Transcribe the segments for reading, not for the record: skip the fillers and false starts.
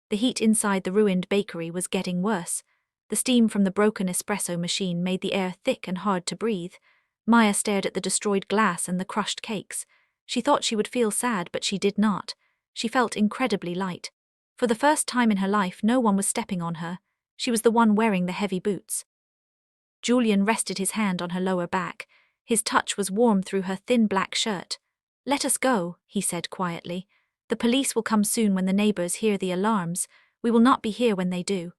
The heat inside the ruined bakery was getting worse. The steam from the broken espresso machine made the air thick and hard to breathe. Maya stared at the destroyed glass and the crushed cakes. She thought she would feel sad, but she did not. She felt incredibly light. For the first time in her life, no one was stepping on her. She was the one wearing the heavy boots. Julian rested his hand on her lower back. His touch was warm through her thin black shirt. "Let us go," he said quietly. "The police will come soon when the neighbors hear the alarms. We will not be here when they do."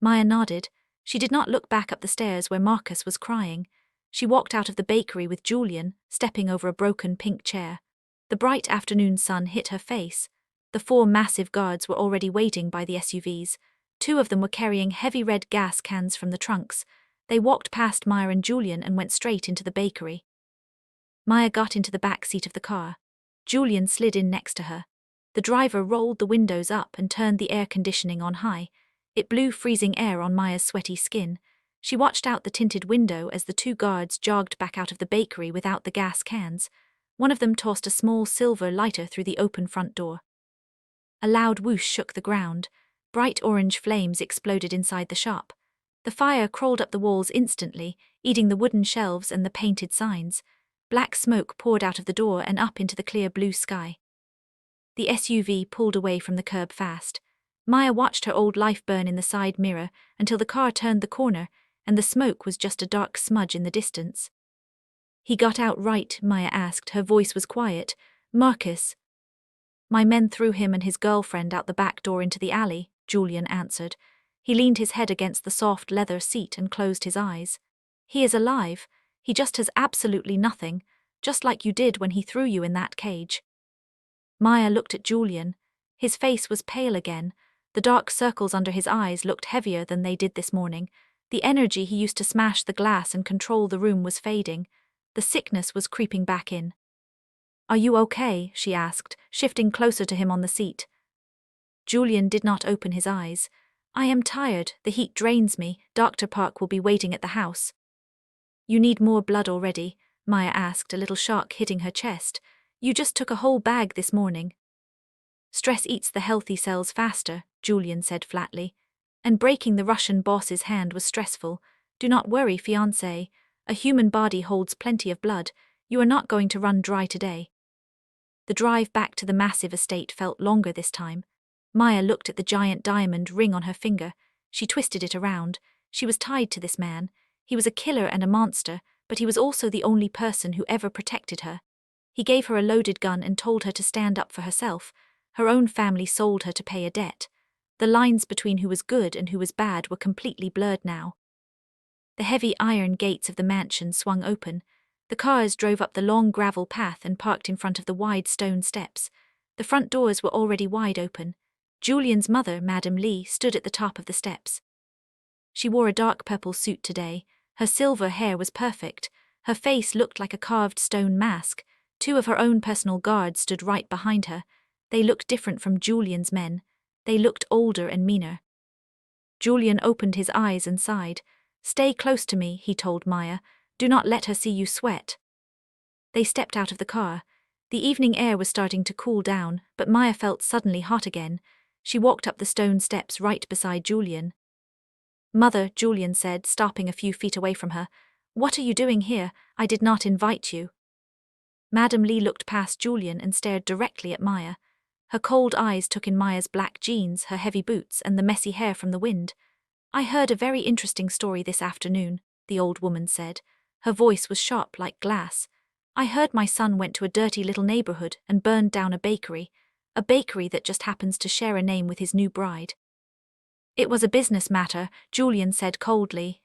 Maya nodded. She did not look back up the stairs where Marcus was crying. She walked out of the bakery with Julian, stepping over a broken pink chair. The bright afternoon sun hit her face. The 4 massive guards were already waiting by the SUVs. 2 of them were carrying heavy red gas cans from the trunks. They walked past Maya and Julian and went straight into the bakery. Maya got into the back seat of the car. Julian slid in next to her. The driver rolled the windows up and turned the air conditioning on high. It blew freezing air on Maya's sweaty skin. She watched out the tinted window as the 2 guards jogged back out of the bakery without the gas cans. One of them tossed a small silver lighter through the open front door. A loud whoosh shook the ground. Bright orange flames exploded inside the shop. The fire crawled up the walls instantly, eating the wooden shelves and the painted signs. Black smoke poured out of the door and up into the clear blue sky. The SUV pulled away from the curb fast. Maya watched her old life burn in the side mirror until the car turned the corner and the smoke was just a dark smudge in the distance. "He got out right?" Maya asked. Her voice was quiet. "Marcus." "My men threw him and his girlfriend out the back door into the alley," Julian answered. He leaned his head against the soft leather seat and closed his eyes. "He is alive. He just has absolutely nothing, just like you did when he threw you in that cage." Maya looked at Julian. His face was pale again. The dark circles under his eyes looked heavier than they did this morning. The energy he used to smash the glass and control the room was fading. The sickness was creeping back in. "Are you okay?" she asked, shifting closer to him on the seat. Julian did not open his eyes. "I am tired. The heat drains me. Dr. Park will be waiting at the house." "You need more blood already?" Maya asked, a little shock hitting her chest. "You just took a whole bag this morning." "Stress eats the healthy cells faster," Julian said flatly. "And breaking the Russian boss's hand was stressful. Do not worry, fiancé. A human body holds plenty of blood. You are not going to run dry today." The drive back to the massive estate felt longer this time. Maya looked at the giant diamond ring on her finger. She twisted it around. She was tied to this man. He was a killer and a monster, but he was also the only person who ever protected her. He gave her a loaded gun and told her to stand up for herself. Her own family sold her to pay a debt. The lines between who was good and who was bad were completely blurred now. The heavy iron gates of the mansion swung open. The cars drove up the long gravel path and parked in front of the wide stone steps. The front doors were already wide open. Julian's mother, Madame Lee, stood at the top of the steps. She wore a dark purple suit today. Her silver hair was perfect. Her face looked like a carved stone mask. 2 of her own personal guards stood right behind her. They looked different from Julian's men. They looked older and meaner. Julian opened his eyes and sighed. "Stay close to me," he told Maya. "Do not let her see you sweat." They stepped out of the car. The evening air was starting to cool down, but Maya felt suddenly hot again. She walked up the stone steps right beside Julian. "Mother," Julian said, stopping a few feet away from her. "What are you doing here? I did not invite you." Madame Lee looked past Julian and stared directly at Maya. Her cold eyes took in Maya's black jeans, her heavy boots, and the messy hair from the wind. "I heard a very interesting story this afternoon," the old woman said. Her voice was sharp like glass. "I heard my son went to a dirty little neighborhood and burned down a bakery that just happens to share a name with his new bride." "It was a business matter," Julian said coldly.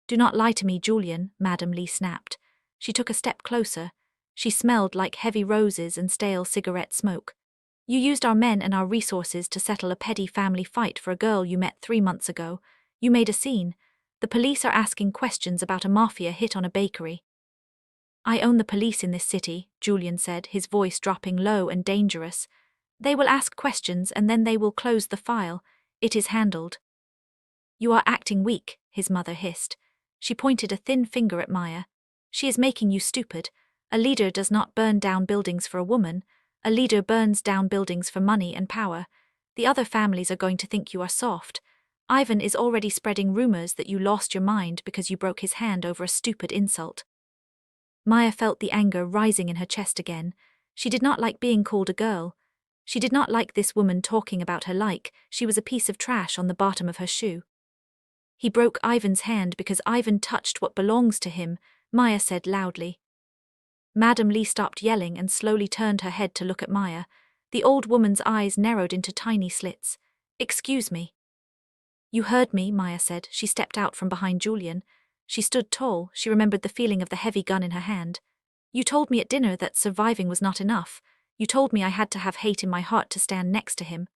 "Do not lie to me, Julian," Madame Lee snapped. She took a step closer. She smelled like heavy roses and stale cigarette smoke. "You used our men and our resources to settle a petty family fight for a girl you met 3 months ago. You made a scene. The police are asking questions about a mafia hit on a bakery." "I own the police in this city," Julian said, his voice dropping low and dangerous. "They will ask questions and then they will close the file. It is handled." "You are acting weak," his mother hissed. She pointed a thin finger at Maya. "She is making you stupid. A leader does not burn down buildings for a woman. A leader burns down buildings for money and power. The other families are going to think you are soft. Ivan is already spreading rumors that you lost your mind because you broke his hand over a stupid insult. Maya felt the anger rising in her chest again. She did not like being called a girl. She did not like this woman talking about her like she was a piece of trash on the bottom of her shoe. He broke Ivan's hand because Ivan touched what belongs to him, Maya said loudly. Madame Lee stopped yelling and slowly turned her head to look at Maya. The old woman's eyes narrowed into tiny slits. Excuse me. You heard me, Maya said. She stepped out from behind Julian. She stood tall. She remembered the feeling of the heavy gun in her hand. You told me at dinner that surviving was not enough. You told me I had to have hate in my heart to stand next to him.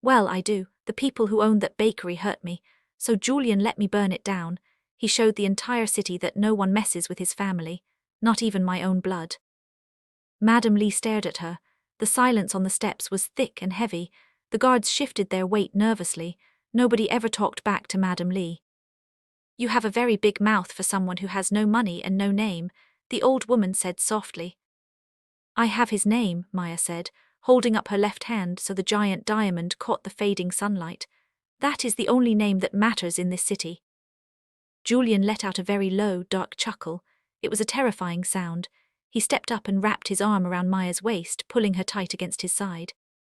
Well, I do. The people who owned that bakery hurt me. So Julian let me burn it down. He showed the entire city that no one messes with his family, not even my own blood. Madame Lee stared at her. The silence on the steps was thick and heavy. The guards shifted their weight nervously. Nobody ever talked back to Madame Lee. You have a very big mouth for someone who has no money and no name, the old woman said softly. I have his name, Maya said, holding up her left hand so the giant diamond caught the fading sunlight. That is the only name that matters in this city. Julian let out a very low, dark chuckle. It was a terrifying sound. He stepped up and wrapped his arm around Maya's waist, pulling her tight against his side.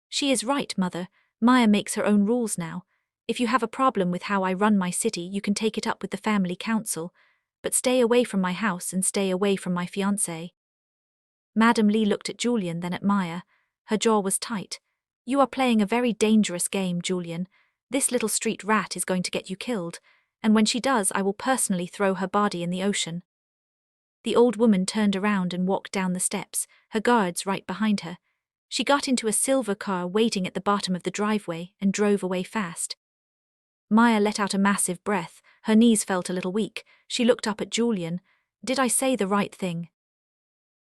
She is right, Mother. Maya makes her own rules now. If you have a problem with how I run my city, you can take it up with the family council. But stay away from my house and stay away from my fiancé. Madame Lee looked at Julian, then at Maya. Her jaw was tight. You are playing a very dangerous game, Julian. This little street rat is going to get you killed, and when she does, I will personally throw her body in the ocean. The old woman turned around and walked down the steps, her guards right behind her. She got into a silver car waiting at the bottom of the driveway and drove away fast. Maya let out a massive breath. Her knees felt a little weak. She looked up at Julian. Did I say the right thing?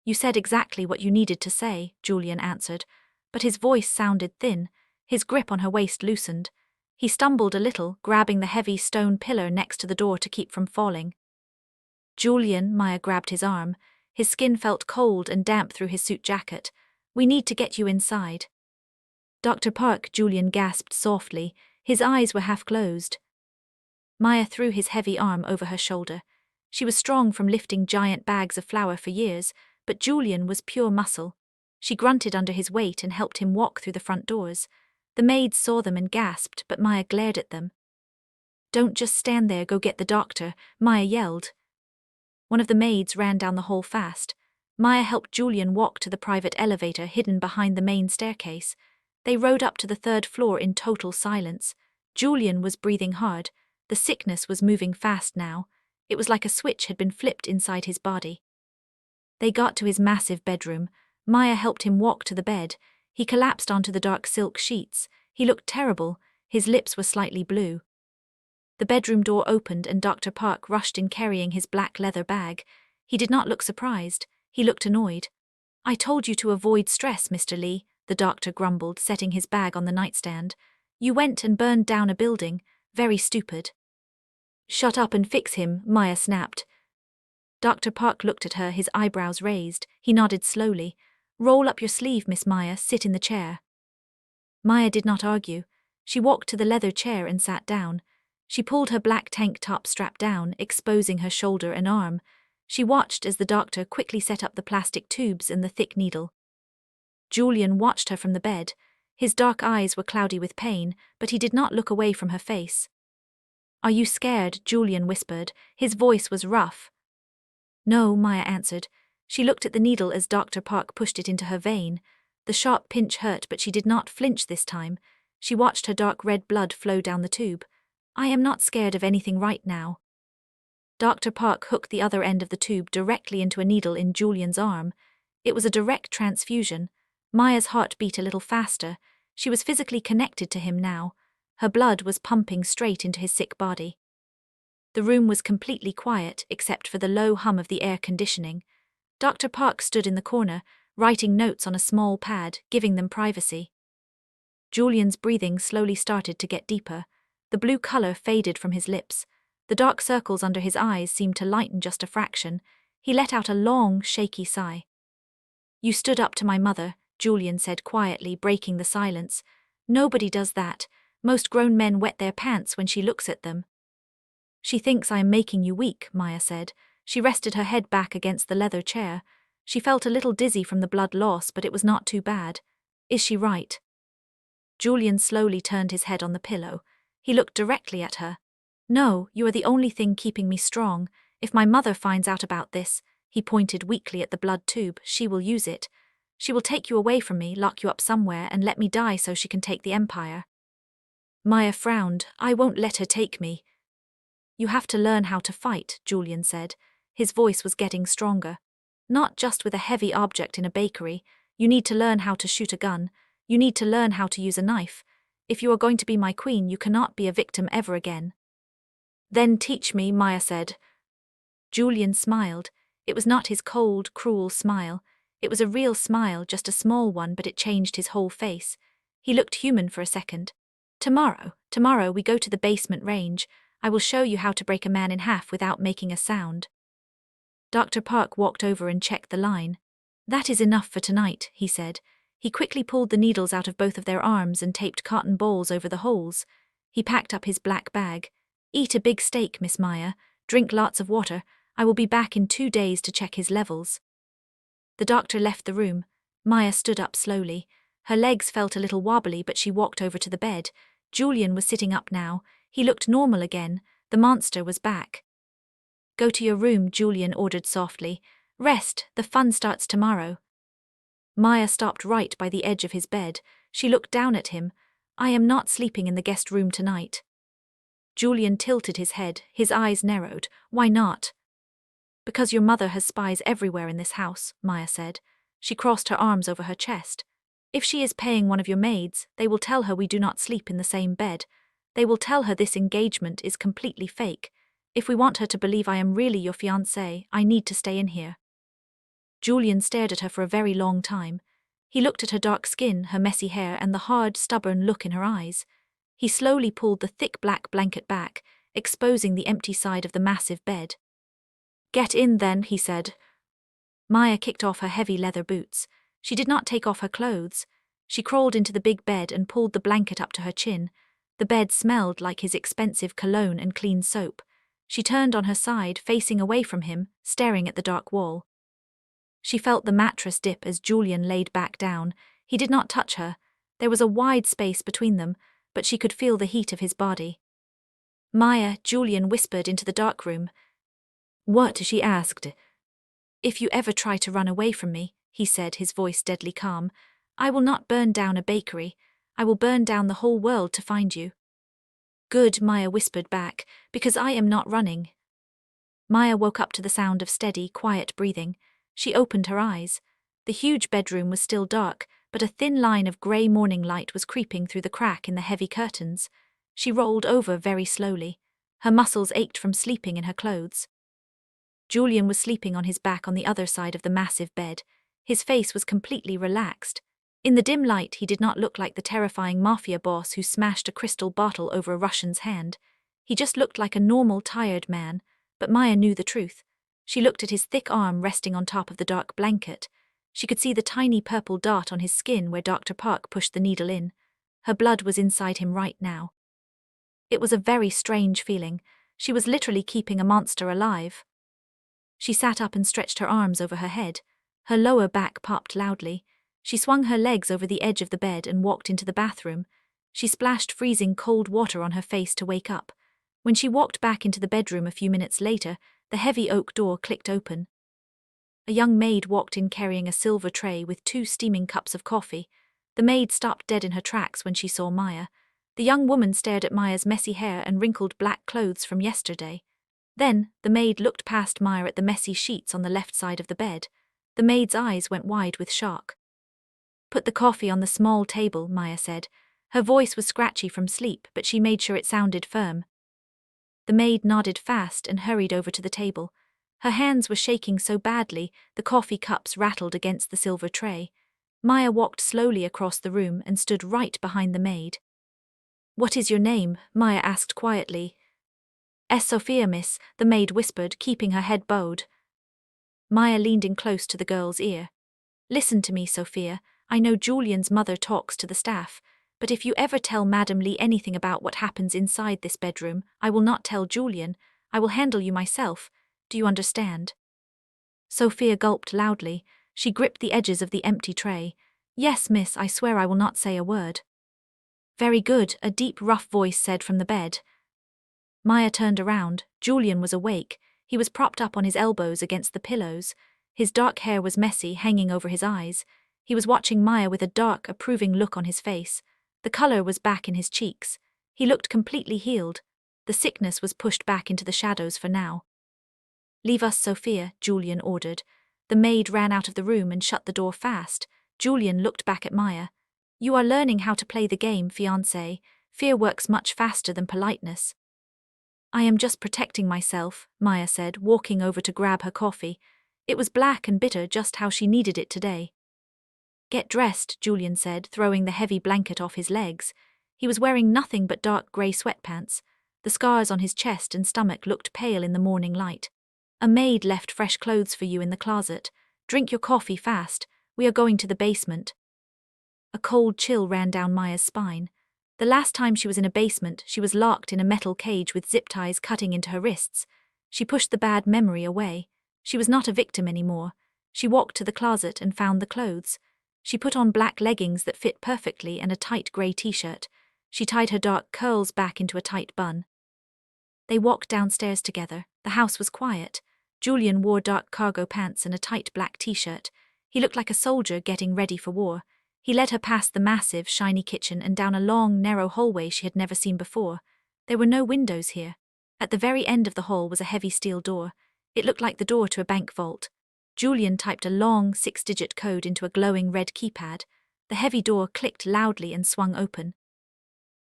You said exactly what you needed to say, Julian answered, but his voice sounded thin. His grip on her waist loosened. He stumbled a little, grabbing the heavy stone pillar next to the door to keep from falling. Julian, Maya grabbed his arm. His skin felt cold and damp through his suit jacket. We need to get you inside. Dr. Park, Julian gasped softly. His eyes were half closed. Maya threw his heavy arm over her shoulder. She was strong from lifting giant bags of flour for years, but Julian was pure muscle. She grunted under his weight and helped him walk through the front doors. The maids saw them and gasped, but Maya glared at them. Don't just stand there, go get the doctor, Maya yelled. One of the maids ran down the hall fast. Maya helped Julian walk to the private elevator hidden behind the main staircase. They rode up to the third floor in total silence. Julian was breathing hard. The sickness was moving fast now. It was like a switch had been flipped inside his body. They got to his massive bedroom. Maya helped him walk to the bed. He collapsed onto the dark silk sheets. He looked terrible. His lips were slightly blue. The bedroom door opened and Dr. Park rushed in carrying his black leather bag. He did not look surprised. He looked annoyed. I told you to avoid stress, Mr. Lee, the doctor grumbled, setting his bag on the nightstand. You went and burned down a building. Very stupid. Shut up and fix him, Maya snapped. Dr. Park looked at her, his eyebrows raised. He nodded slowly. Roll up your sleeve, Miss Maya, sit in the chair. Maya did not argue. She walked to the leather chair and sat down. She pulled her black tank top strap down, exposing her shoulder and arm. She watched as the doctor quickly set up the plastic tubes and the thick needle. Julian watched her from the bed. His dark eyes were cloudy with pain, but he did not look away from her face. Are you scared? Julian whispered. His voice was rough. No, Maya answered. She looked at the needle as Dr. Park pushed it into her vein. The sharp pinch hurt, but she did not flinch this time. She watched her dark red blood flow down the tube. I am not scared of anything right now. Dr. Park hooked the other end of the tube directly into a needle in Julian's arm. It was a direct transfusion. Maya's heart beat a little faster. She was physically connected to him now. Her blood was pumping straight into his sick body. The room was completely quiet, except for the low hum of the air conditioning. Dr. Park stood in the corner, writing notes on a small pad, giving them privacy. Julian's breathing slowly started to get deeper. The blue color faded from his lips. The dark circles under his eyes seemed to lighten just a fraction. He let out a long, shaky sigh. You stood up to my mother, Julian said quietly, breaking the silence. Nobody does that. Most grown men wet their pants when she looks at them. She thinks I am making you weak, Maya said. She rested her head back against the leather chair. She felt a little dizzy from the blood loss, but it was not too bad. Is she right? Julian slowly turned his head on the pillow. He looked directly at her. No, you are the only thing keeping me strong. If my mother finds out about this, he pointed weakly at the blood tube, she will use it. She will take you away from me, lock you up somewhere, and let me die so she can take the empire. Maya frowned. I won't let her take me. You have to learn how to fight, Julian said. His voice was getting stronger. Not just with a heavy object in a bakery. You need to learn how to shoot a gun. You need to learn how to use a knife. If you are going to be my queen, you cannot be a victim ever again. Then teach me, Maya said. Julian smiled. It was not his cold, cruel smile. It was a real smile, just a small one, but it changed his whole face. He looked human for a second. Tomorrow we go to the basement range. I will show you how to break a man in half without making a sound. Dr. Park walked over and checked the line. That is enough for tonight, he said. He quickly pulled the needles out of both of their arms and taped cotton balls over the holes. He packed up his black bag. Eat a big steak, Miss Maya. Drink lots of water. I will be back in 2 days to check his levels. The doctor left the room. Maya stood up slowly. Her legs felt a little wobbly, but she walked over to the bed. Julian was sitting up now. He looked normal again. The monster was back. Go to your room, Julian ordered softly. Rest, the fun starts tomorrow. Maya stopped right by the edge of his bed. She looked down at him. I am not sleeping in the guest room tonight. Julian tilted his head. His eyes narrowed. Why not? Because your mother has spies everywhere in this house, Maya said. She crossed her arms over her chest. If she is paying one of your maids, they will tell her we do not sleep in the same bed. They will tell her this engagement is completely fake. If we want her to believe I am really your fiancé, I need to stay in here. Julian stared at her for a very long time. He looked at her dark skin, her messy hair, and the hard, stubborn look in her eyes. He slowly pulled the thick black blanket back, exposing the empty side of the massive bed. Get in then, he said. Maya kicked off her heavy leather boots. She did not take off her clothes. She crawled into the big bed and pulled the blanket up to her chin. The bed smelled like his expensive cologne and clean soap. She turned on her side, facing away from him, staring at the dark wall. She felt the mattress dip as Julian laid back down. He did not touch her. There was a wide space between them, but she could feel the heat of his body. Maya, Julian whispered into the dark room. What? She asked. If you ever try to run away from me, he said, his voice deadly calm, I will not burn down a bakery. I will burn down the whole world to find you. Good, Maya whispered back, because I am not running. Maya woke up to the sound of steady, quiet breathing. She opened her eyes. The huge bedroom was still dark, but a thin line of grey morning light was creeping through the crack in the heavy curtains. She rolled over very slowly. Her muscles ached from sleeping in her clothes. Julian was sleeping on his back on the other side of the massive bed. His face was completely relaxed. In the dim light, he did not look like the terrifying Mafia boss who smashed a crystal bottle over a Russian's hand. He just looked like a normal, tired man, but Maya knew the truth. She looked at his thick arm resting on top of the dark blanket. She could see the tiny purple dot on his skin where Dr. Park pushed the needle in. Her blood was inside him right now. It was a very strange feeling. She was literally keeping a monster alive. She sat up and stretched her arms over her head. Her lower back popped loudly. She swung her legs over the edge of the bed and walked into the bathroom. She splashed freezing cold water on her face to wake up. When she walked back into the bedroom a few minutes later, the heavy oak door clicked open. A young maid walked in carrying a silver tray with 2 steaming cups of coffee. The maid stopped dead in her tracks when she saw Maya. The young woman stared at Maya's messy hair and wrinkled black clothes from yesterday. Then, the maid looked past Maya at the messy sheets on the left side of the bed. The maid's eyes went wide with shock. Put the coffee on the small table, Maya said. Her voice was scratchy from sleep, but she made sure it sounded firm. The maid nodded fast and hurried over to the table. Her hands were shaking so badly, the coffee cups rattled against the silver tray. Maya walked slowly across the room and stood right behind the maid. What is your name? Maya asked quietly. Sophia, miss, the maid whispered, keeping her head bowed. Maya leaned in close to the girl's ear. Listen to me, Sophia. I know Julian's mother talks to the staff. But if you ever tell Madam Lee anything about what happens inside this bedroom, I will not tell Julian. I will handle you myself. Do you understand? Sophia gulped loudly. She gripped the edges of the empty tray. Yes, miss, I swear I will not say a word. Very good, a deep, rough voice said from the bed. Maya turned around. Julian was awake. He was propped up on his elbows against the pillows. His dark hair was messy, hanging over his eyes. He was watching Maya with a dark, approving look on his face. The color was back in his cheeks. He looked completely healed. The sickness was pushed back into the shadows for now. Leave us, Sophia, Julian ordered. The maid ran out of the room and shut the door fast. Julian looked back at Maya. You are learning how to play the game, fiancée. Fear works much faster than politeness. I am just protecting myself, Maya said, walking over to grab her coffee. It was black and bitter, just how she needed it today. Get dressed, Julian said, throwing the heavy blanket off his legs. He was wearing nothing but dark grey sweatpants. The scars on his chest and stomach looked pale in the morning light. A maid left fresh clothes for you in the closet. Drink your coffee fast. We are going to the basement. A cold chill ran down Maya's spine. The last time she was in a basement, she was locked in a metal cage with zip ties cutting into her wrists. She pushed the bad memory away. She was not a victim anymore. She walked to the closet and found the clothes. She put on black leggings that fit perfectly and a tight grey t-shirt. She tied her dark curls back into a tight bun. They walked downstairs together. The house was quiet. Julian wore dark cargo pants and a tight black t-shirt. He looked like a soldier getting ready for war. He led her past the massive, shiny kitchen and down a long, narrow hallway she had never seen before. There were no windows here. At the very end of the hall was a heavy steel door. It looked like the door to a bank vault. Julian typed a long, 6-digit code into a glowing red keypad. The heavy door clicked loudly and swung open.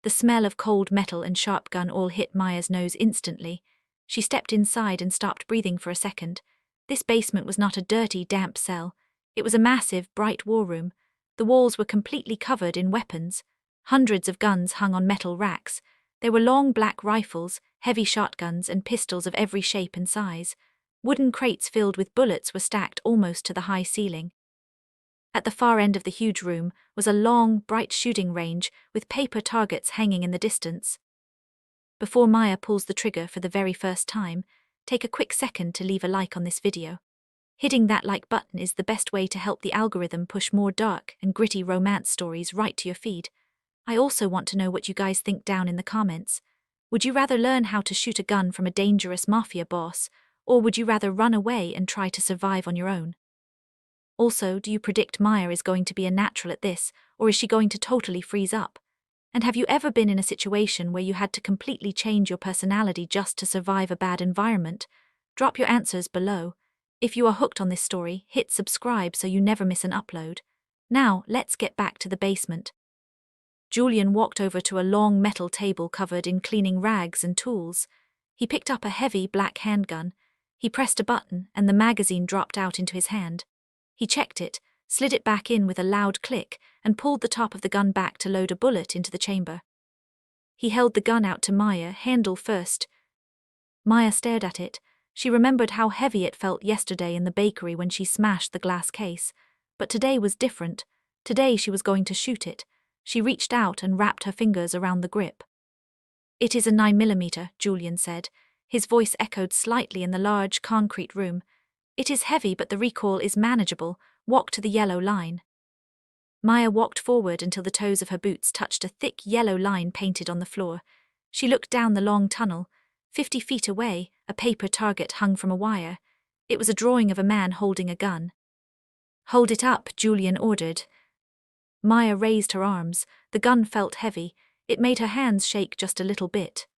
The smell of cold metal and sharp gun all hit Maya's nose instantly. She stepped inside and stopped breathing for a second. This basement was not a dirty, damp cell. It was a massive, bright war room. The walls were completely covered in weapons. Hundreds of guns hung on metal racks. There were long black rifles, heavy shotguns, and pistols of every shape and size. Wooden crates filled with bullets were stacked almost to the high ceiling. At the far end of the huge room was a long, bright shooting range with paper targets hanging in the distance. Before Maya pulls the trigger for the very first time, take a quick second to leave a like on this video. Hitting that like button is the best way to help the algorithm push more dark and gritty romance stories right to your feed. I also want to know what you guys think down in the comments. Would you rather learn how to shoot a gun from a dangerous mafia boss, or would you rather run away and try to survive on your own? Also, do you predict Maya is going to be a natural at this, or is she going to totally freeze up? And have you ever been in a situation where you had to completely change your personality just to survive a bad environment? Drop your answers below. If you are hooked on this story, hit subscribe so you never miss an upload. Now, let's get back to the basement. Julian walked over to a long metal table covered in cleaning rags and tools. He picked up a heavy black handgun. He pressed a button and the magazine dropped out into his hand. He checked it, slid it back in with a loud click, and pulled the top of the gun back to load a bullet into the chamber. He held the gun out to Maya, handle first. Maya stared at it. She remembered how heavy it felt yesterday in the bakery when she smashed the glass case. But today was different. Today she was going to shoot it. She reached out and wrapped her fingers around the grip. It is a 9mm, Julian said. His voice echoed slightly in the large concrete room. It is heavy, but the recoil is manageable. Walk to the yellow line. Maya walked forward until the toes of her boots touched a thick yellow line painted on the floor. She looked down the long tunnel. 50 feet away, a paper target hung from a wire. It was a drawing of a man holding a gun. Hold it up, Julian ordered. Maya raised her arms. The gun felt heavy. It made her hands shake just a little bit.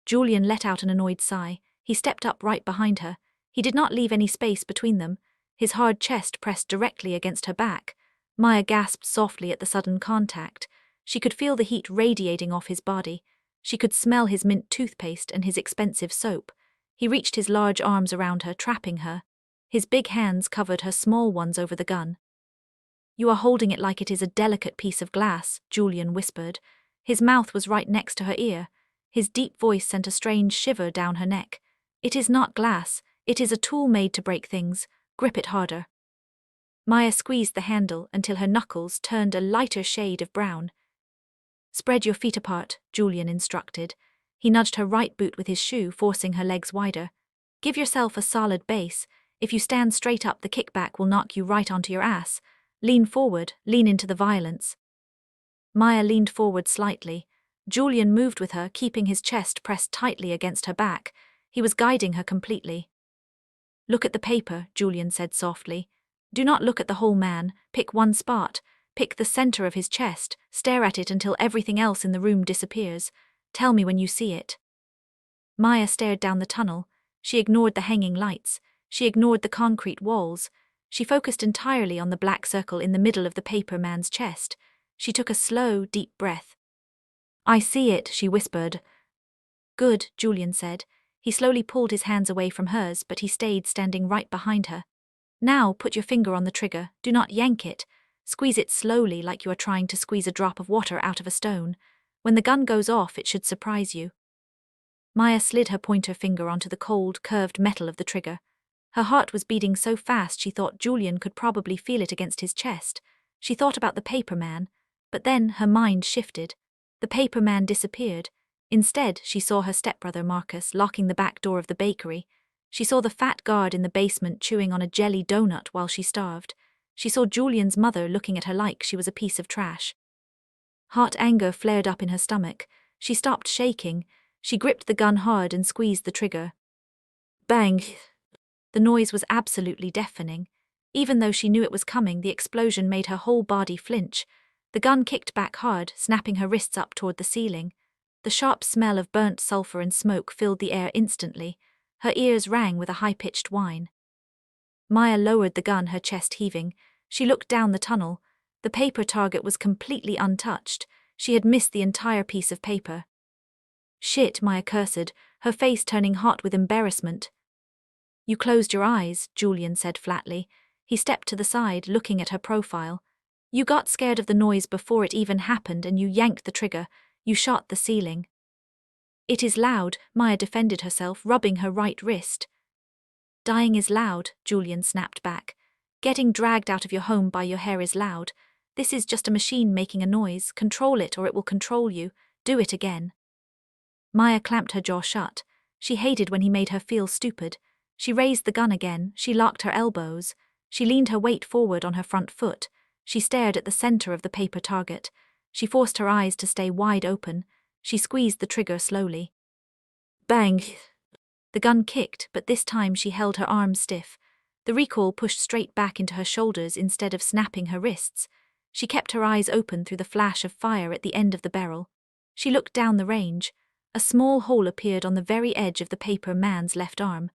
Julian let out an annoyed sigh. He stepped up right behind her. He did not leave any space between them. His hard chest pressed directly against her back. Maya gasped softly at the sudden contact. She could feel the heat radiating off his body. She could smell his mint toothpaste and his expensive soap. He reached his large arms around her, trapping her. His big hands covered her small ones over the gun. You are holding it like it is a delicate piece of glass, Julian whispered. His mouth was right next to her ear. His deep voice sent a strange shiver down her neck. It is not glass. It is a tool made to break things. Grip it harder. Maya squeezed the handle until her knuckles turned a lighter shade of brown. Spread your feet apart, Julian instructed. He nudged her right boot with his shoe, forcing her legs wider. Give yourself a solid base. If you stand straight up, the kickback will knock you right onto your ass. Lean forward, lean into the violence. Maya leaned forward slightly. Julian moved with her, keeping his chest pressed tightly against her back. He was guiding her completely. Look at the paper, Julian said softly. Do not look at the whole man, pick one spot. Pick the center of his chest, stare at it until everything else in the room disappears. Tell me when you see it. Maya stared down the tunnel. She ignored the hanging lights. She ignored the concrete walls. She focused entirely on the black circle in the middle of the paper man's chest. She took a slow, deep breath. I see it, she whispered. Good, Julian said. He slowly pulled his hands away from hers, but he stayed standing right behind her. Now put your finger on the trigger. Do not yank it. Squeeze it slowly, like you are trying to squeeze a drop of water out of a stone. When the gun goes off, it should surprise you. Maya slid her pointer finger onto the cold, curved metal of the trigger. Her heart was beating so fast she thought Julian could probably feel it against his chest. She thought about the paper man, but then her mind shifted. The paper man disappeared. Instead, she saw her stepbrother Marcus locking the back door of the bakery. She saw the fat guard in the basement chewing on a jelly donut while she starved. She saw Julian's mother looking at her like she was a piece of trash. Hot anger flared up in her stomach. She stopped shaking. She gripped the gun hard and squeezed the trigger. Bang! The noise was absolutely deafening. Even though she knew it was coming, the explosion made her whole body flinch. The gun kicked back hard, snapping her wrists up toward the ceiling. The sharp smell of burnt sulfur and smoke filled the air instantly. Her ears rang with a high-pitched whine. Maya lowered the gun, her chest heaving. She looked down the tunnel. The paper target was completely untouched. She had missed the entire piece of paper. Shit, Maya cursed, her face turning hot with embarrassment. You closed your eyes, Julian said flatly. He stepped to the side, looking at her profile. You got scared of the noise before it even happened and you yanked the trigger. You shot the ceiling. It is loud, Maya defended herself, rubbing her right wrist. Dying is loud, Julian snapped back. Getting dragged out of your home by your hair is loud. This is just a machine making a noise. Control it or it will control you. Do it again. Maya clamped her jaw shut. She hated when he made her feel stupid. She raised the gun again. She locked her elbows. She leaned her weight forward on her front foot. She stared at the center of the paper target. She forced her eyes to stay wide open. She squeezed the trigger slowly. Bang! The gun kicked, but this time she held her arms stiff. The recoil pushed straight back into her shoulders instead of snapping her wrists. She kept her eyes open through the flash of fire at the end of the barrel. She looked down the range. A small hole appeared on the very edge of the paper man's left arm.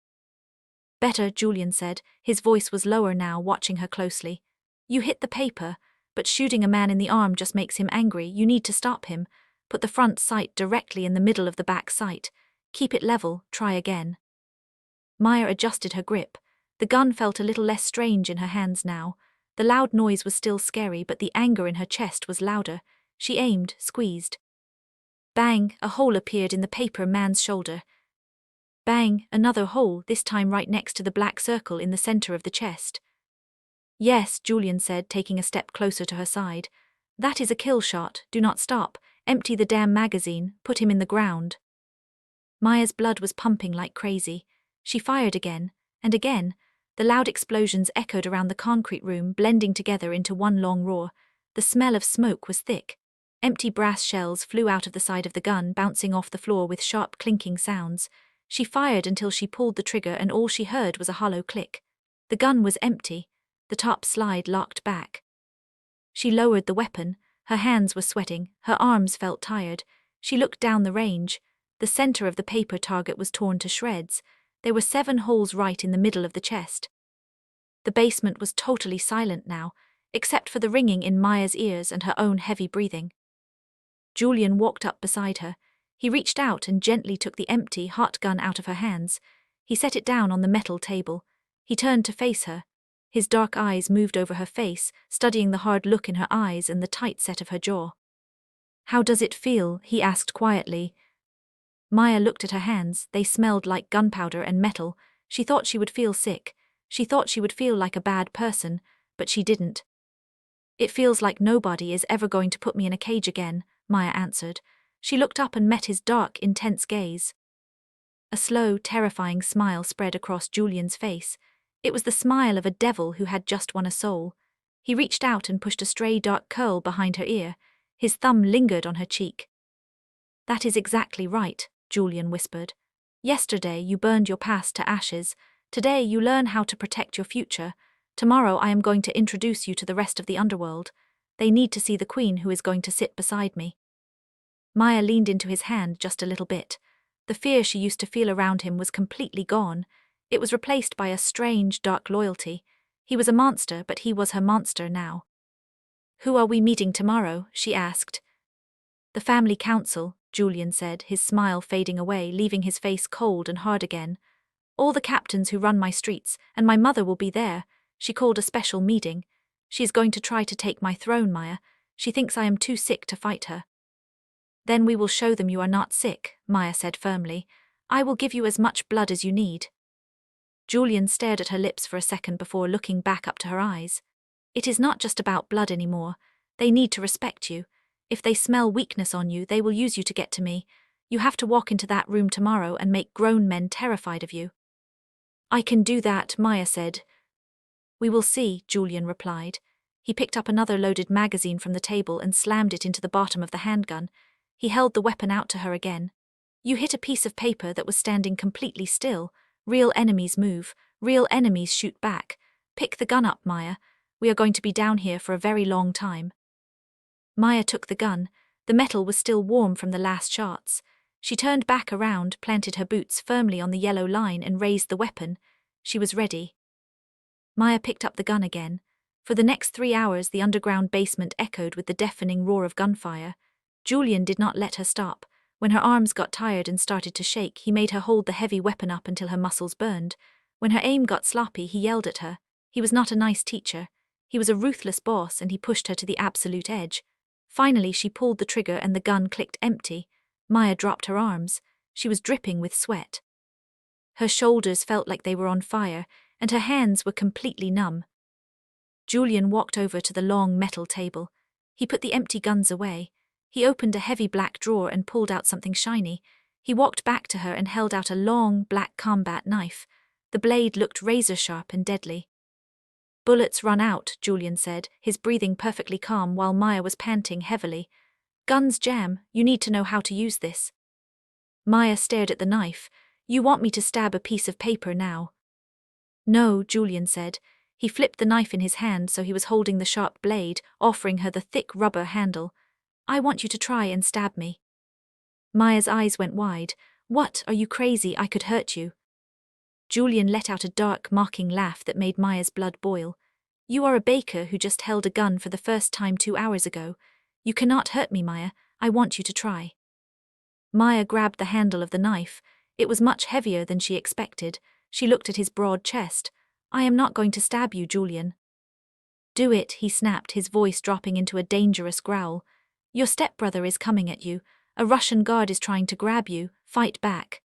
Better, Julian said. His voice was lower now, watching her closely. You hit the paper, but shooting a man in the arm just makes him angry. You need to stop him. Put the front sight directly in the middle of the back sight. Keep it level, try again. Maya adjusted her grip. The gun felt a little less strange in her hands now. The loud noise was still scary, but the anger in her chest was louder. She aimed, squeezed. Bang! A hole appeared in the paper man's shoulder. Bang! Another hole, this time right next to the black circle in the center of the chest. Yes, Julian said, taking a step closer to her side. That is a kill shot. Do not stop. Empty the damn magazine. Put him in the ground. Maya's blood was pumping like crazy. She fired again, and again. The loud explosions echoed around the concrete room, blending together into one long roar. The smell of smoke was thick. Empty brass shells flew out of the side of the gun, bouncing off the floor with sharp clinking sounds. She fired until she pulled the trigger and all she heard was a hollow click. The gun was empty. The top slide locked back. She lowered the weapon. Her hands were sweating. Her arms felt tired. She looked down the range. The center of the paper target was torn to shreds. There were 7 holes right in the middle of the chest. The basement was totally silent now, except for the ringing in Maya's ears and her own heavy breathing. Julian walked up beside her. He reached out and gently took the empty, hot gun out of her hands. He set it down on the metal table. He turned to face her. His dark eyes moved over her face, studying the hard look in her eyes and the tight set of her jaw. How does it feel? He asked quietly. Maya looked at her hands. They smelled like gunpowder and metal. She thought she would feel sick. She thought she would feel like a bad person, but she didn't. It feels like nobody is ever going to put me in a cage again, Maya answered. She looked up and met his dark, intense gaze. A slow, terrifying smile spread across Julian's face. It was the smile of a devil who had just won a soul. He reached out and pushed a stray dark curl behind her ear. His thumb lingered on her cheek. "That is exactly right," Julian whispered. "Yesterday you burned your past to ashes. Today you learn how to protect your future. Tomorrow I am going to introduce you to the rest of the underworld. They need to see the queen who is going to sit beside me." Maya leaned into his hand just a little bit. The fear she used to feel around him was completely gone. It was replaced by a strange, dark loyalty. He was a monster, but he was her monster now. "Who are we meeting tomorrow?" she asked. "The family council," Julian said, his smile fading away, leaving his face cold and hard again. "All the captains who run my streets, and my mother will be there. She called a special meeting. She is going to try to take my throne, Maya. She thinks I am too sick to fight her." "Then we will show them you are not sick," Maya said firmly. "I will give you as much blood as you need." Julian stared at her lips for a second before looking back up to her eyes. "It is not just about blood anymore. They need to respect you. If they smell weakness on you, they will use you to get to me. You have to walk into that room tomorrow and make grown men terrified of you." "I can do that," Maya said. "We will see," Julian replied. He picked up another loaded magazine from the table and slammed it into the bottom of the handgun. He held the weapon out to her again. "You hit a piece of paper that was standing completely still. Real enemies move. Real enemies shoot back. Pick the gun up, Maya. We are going to be down here for a very long time." Maya took the gun. The metal was still warm from the last shots. She turned back around, planted her boots firmly on the yellow line and raised the weapon. She was ready. Maya picked up the gun again. For the next 3 hours the underground basement echoed with the deafening roar of gunfire. Julian did not let her stop. When her arms got tired and started to shake, he made her hold the heavy weapon up until her muscles burned. When her aim got sloppy, he yelled at her. He was not a nice teacher. He was a ruthless boss, and he pushed her to the absolute edge. Finally, she pulled the trigger and the gun clicked empty. Maya dropped her arms. She was dripping with sweat. Her shoulders felt like they were on fire, and her hands were completely numb. Julian walked over to the long metal table. He put the empty guns away. He opened a heavy black drawer and pulled out something shiny. He walked back to her and held out a long, black combat knife. The blade looked razor-sharp and deadly. "Bullets run out," Julian said, his breathing perfectly calm while Maya was panting heavily. "Guns jam. You need to know how to use this." Maya stared at the knife. "You want me to stab a piece of paper now?" "No," Julian said. He flipped the knife in his hand so he was holding the sharp blade, offering her the thick rubber handle. "I want you to try and stab me." Maya's eyes went wide. "What? Are you crazy? I could hurt you." Julian let out a dark, mocking laugh that made Maya's blood boil. "You are a baker who just held a gun for the first time 2 hours ago. You cannot hurt me, Maya. I want you to try." Maya grabbed the handle of the knife. It was much heavier than she expected. She looked at his broad chest. "I am not going to stab you, Julian." "Do it," he snapped, his voice dropping into a dangerous growl. "Your stepbrother is coming at you. A Russian guard is trying to grab you. Fight back."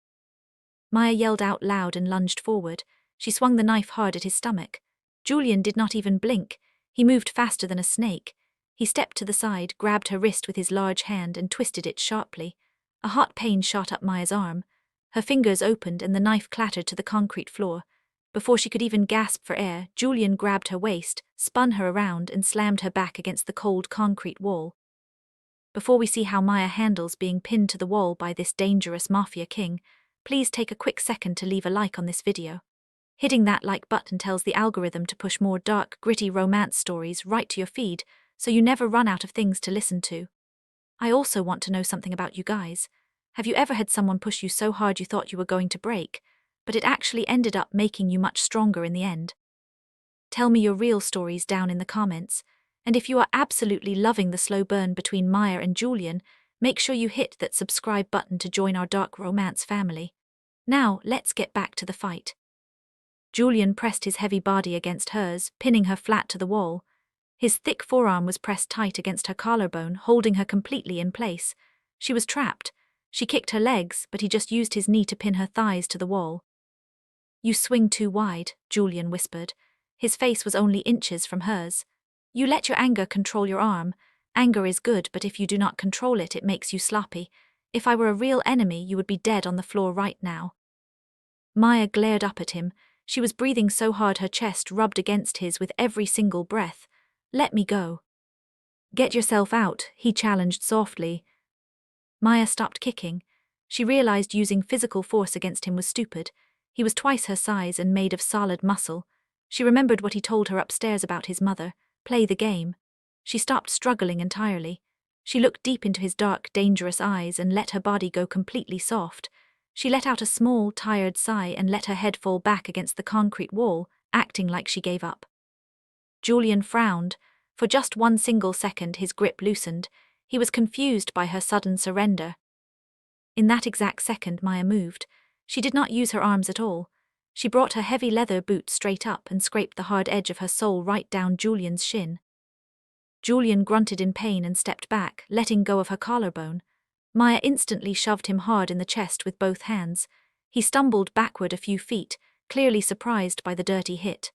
Maya yelled out loud and lunged forward. She swung the knife hard at his stomach. Julian did not even blink. He moved faster than a snake. He stepped to the side, grabbed her wrist with his large hand and twisted it sharply. A hot pain shot up Maya's arm. Her fingers opened and the knife clattered to the concrete floor. Before she could even gasp for air, Julian grabbed her waist, spun her around and slammed her back against the cold concrete wall. Before we see how Maya handles being pinned to the wall by this dangerous Mafia king, please take a quick second to leave a like on this video. Hitting that like button tells the algorithm to push more dark, gritty romance stories right to your feed so you never run out of things to listen to. I also want to know something about you guys. Have you ever had someone push you so hard you thought you were going to break, but it actually ended up making you much stronger in the end? Tell me your real stories down in the comments. And if you are absolutely loving the slow burn between Maya and Julian, make sure you hit that subscribe button to join our dark romance family. Now, let's get back to the fight. Julian pressed his heavy body against hers, pinning her flat to the wall. His thick forearm was pressed tight against her collarbone, holding her completely in place. She was trapped. She kicked her legs, but he just used his knee to pin her thighs to the wall. "You swing too wide," Julian whispered. His face was only inches from hers. "You let your anger control your arm. Anger is good, but if you do not control it, it makes you sloppy. If I were a real enemy, you would be dead on the floor right now." Maya glared up at him. She was breathing so hard her chest rubbed against his with every single breath. "Let me go." "Get yourself out," he challenged softly. Maya stopped kicking. She realized using physical force against him was stupid. He was twice her size and made of solid muscle. She remembered what he told her upstairs about his mother: play the game. She stopped struggling entirely. She looked deep into his dark, dangerous eyes and let her body go completely soft. She let out a small, tired sigh and let her head fall back against the concrete wall, acting like she gave up. Julian frowned. For just one single second his grip loosened. He was confused by her sudden surrender. In that exact second Maya moved. She did not use her arms at all. She brought her heavy leather boot straight up and scraped the hard edge of her sole right down Julian's shin. Julian grunted in pain and stepped back, letting go of her collarbone. Maya instantly shoved him hard in the chest with both hands. He stumbled backward a few feet, clearly surprised by the dirty hit.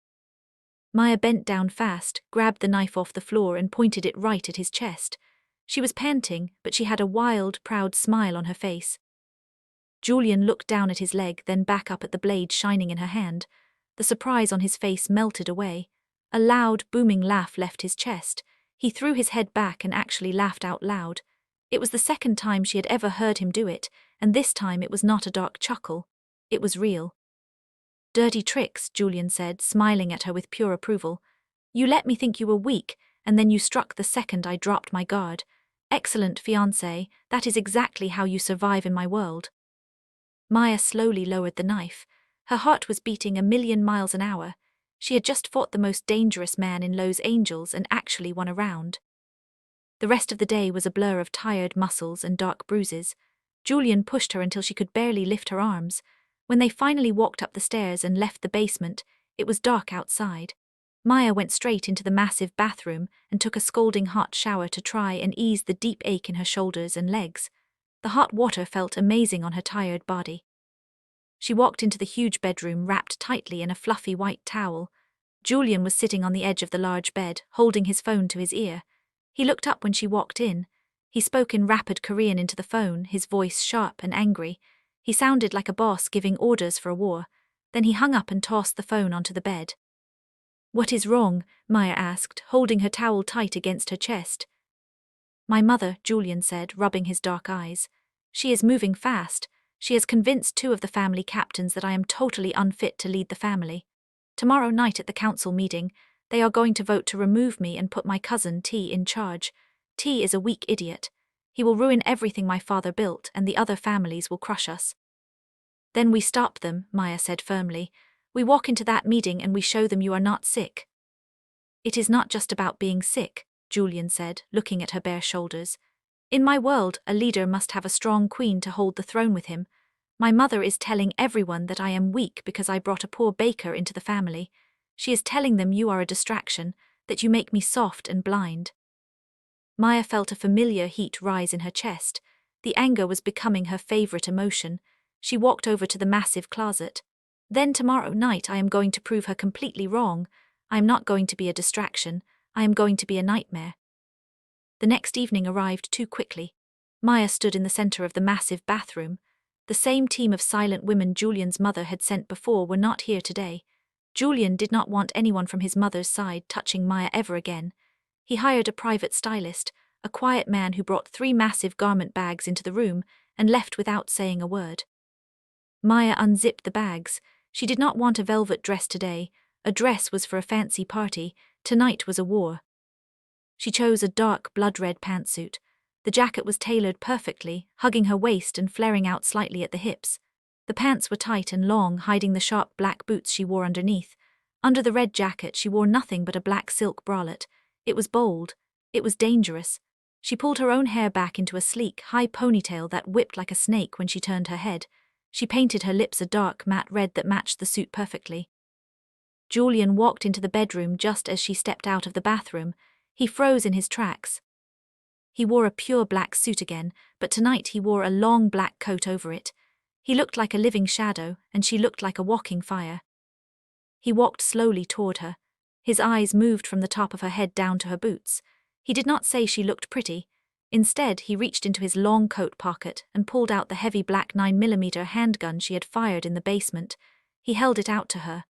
Maya bent down fast, grabbed the knife off the floor and pointed it right at his chest. She was panting, but she had a wild, proud smile on her face. Julian looked down at his leg, then back up at the blade shining in her hand. The surprise on his face melted away. A loud, booming laugh left his chest. He threw his head back and actually laughed out loud. It was the second time she had ever heard him do it, and this time it was not a dark chuckle. It was real. "Dirty tricks," Julian said, smiling at her with pure approval. "You let me think you were weak, and then you struck the second I dropped my guard. Excellent, fiancé. That is exactly how you survive in my world." Maya slowly lowered the knife. Her heart was beating 1,000,000 miles an hour. She had just fought the most dangerous man in Los Angeles and actually won a round. The rest of the day was a blur of tired muscles and dark bruises. Julian pushed her until she could barely lift her arms. When they finally walked up the stairs and left the basement, it was dark outside. Maya went straight into the massive bathroom and took a scalding hot shower to try and ease the deep ache in her shoulders and legs. The hot water felt amazing on her tired body. She walked into the huge bedroom wrapped tightly in a fluffy white towel. Julian was sitting on the edge of the large bed, holding his phone to his ear. He looked up when she walked in. He spoke in rapid Korean into the phone, his voice sharp and angry. He sounded like a boss giving orders for a war. Then he hung up and tossed the phone onto the bed. "What is wrong?" Maya asked, holding her towel tight against her chest. "My mother," Julian said, rubbing his dark eyes. "She is moving fast. She has convinced 2 of the family captains that I am totally unfit to lead the family. Tomorrow night at the council meeting, they are going to vote to remove me and put my cousin T in charge. T is a weak idiot. He will ruin everything my father built, and the other families will crush us." "Then we stop them," Maya said firmly. "We walk into that meeting and we show them you are not sick." "It is not just about being sick," Julian said, looking at her bare shoulders. "In my world, a leader must have a strong queen to hold the throne with him. My mother is telling everyone that I am weak because I brought a poor baker into the family. She is telling them you are a distraction, that you make me soft and blind." Maya felt a familiar heat rise in her chest. The anger was becoming her favorite emotion. She walked over to the massive closet. "Then tomorrow night I am going to prove her completely wrong. I am not going to be a distraction. I am going to be a nightmare." The next evening arrived too quickly. Maya stood in the center of the massive bathroom. The same team of silent women Julian's mother had sent before were not here today. Julian did not want anyone from his mother's side touching Maya ever again. He hired a private stylist, a quiet man who brought 3 massive garment bags into the room and left without saying a word. Maya unzipped the bags. She did not want a velvet dress today. A dress was for a fancy party. Tonight was a war. She chose a dark, blood-red pantsuit. The jacket was tailored perfectly, hugging her waist and flaring out slightly at the hips. The pants were tight and long, hiding the sharp black boots she wore underneath. Under the red jacket she wore nothing but a black silk bralette. It was bold. It was dangerous. She pulled her own hair back into a sleek, high ponytail that whipped like a snake when she turned her head. She painted her lips a dark, matte red that matched the suit perfectly. Julian walked into the bedroom just as she stepped out of the bathroom. He froze in his tracks. He wore a pure black suit again, but tonight he wore a long black coat over it. He looked like a living shadow, and she looked like a walking fire. He walked slowly toward her. His eyes moved from the top of her head down to her boots. He did not say she looked pretty. Instead, he reached into his long coat pocket and pulled out the heavy black 9mm handgun she had fired in the basement. He held it out to her.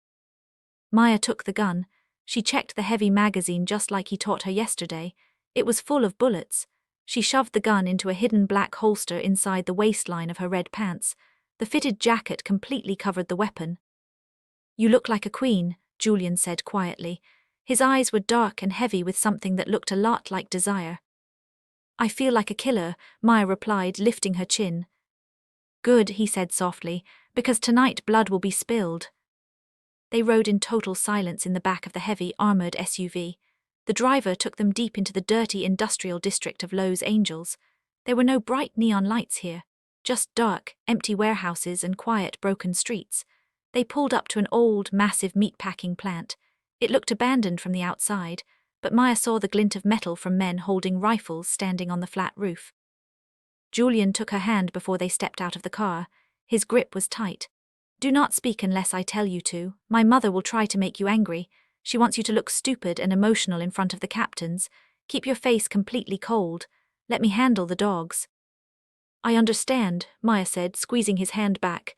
Maya took the gun. She checked the heavy magazine just like he taught her yesterday. It was full of bullets. She shoved the gun into a hidden black holster inside the waistline of her red pants. The fitted jacket completely covered the weapon. "You look like a queen," Julian said quietly. His eyes were dark and heavy with something that looked a lot like desire. "I feel like a killer," Maya replied, lifting her chin. "Good," he said softly, "because tonight blood will be spilled." They rode in total silence in the back of the heavy, armored SUV. The driver took them deep into the dirty industrial district of Los Angeles. There were no bright neon lights here, just dark, empty warehouses and quiet, broken streets. They pulled up to an old, massive meatpacking plant. It looked abandoned from the outside, but Maya saw the glint of metal from men holding rifles standing on the flat roof. Julian took her hand before they stepped out of the car. His grip was tight. "Do not speak unless I tell you to. My mother will try to make you angry. She wants you to look stupid and emotional in front of the captains. Keep your face completely cold. Let me handle the dogs." "I understand," Maya said, squeezing his hand back.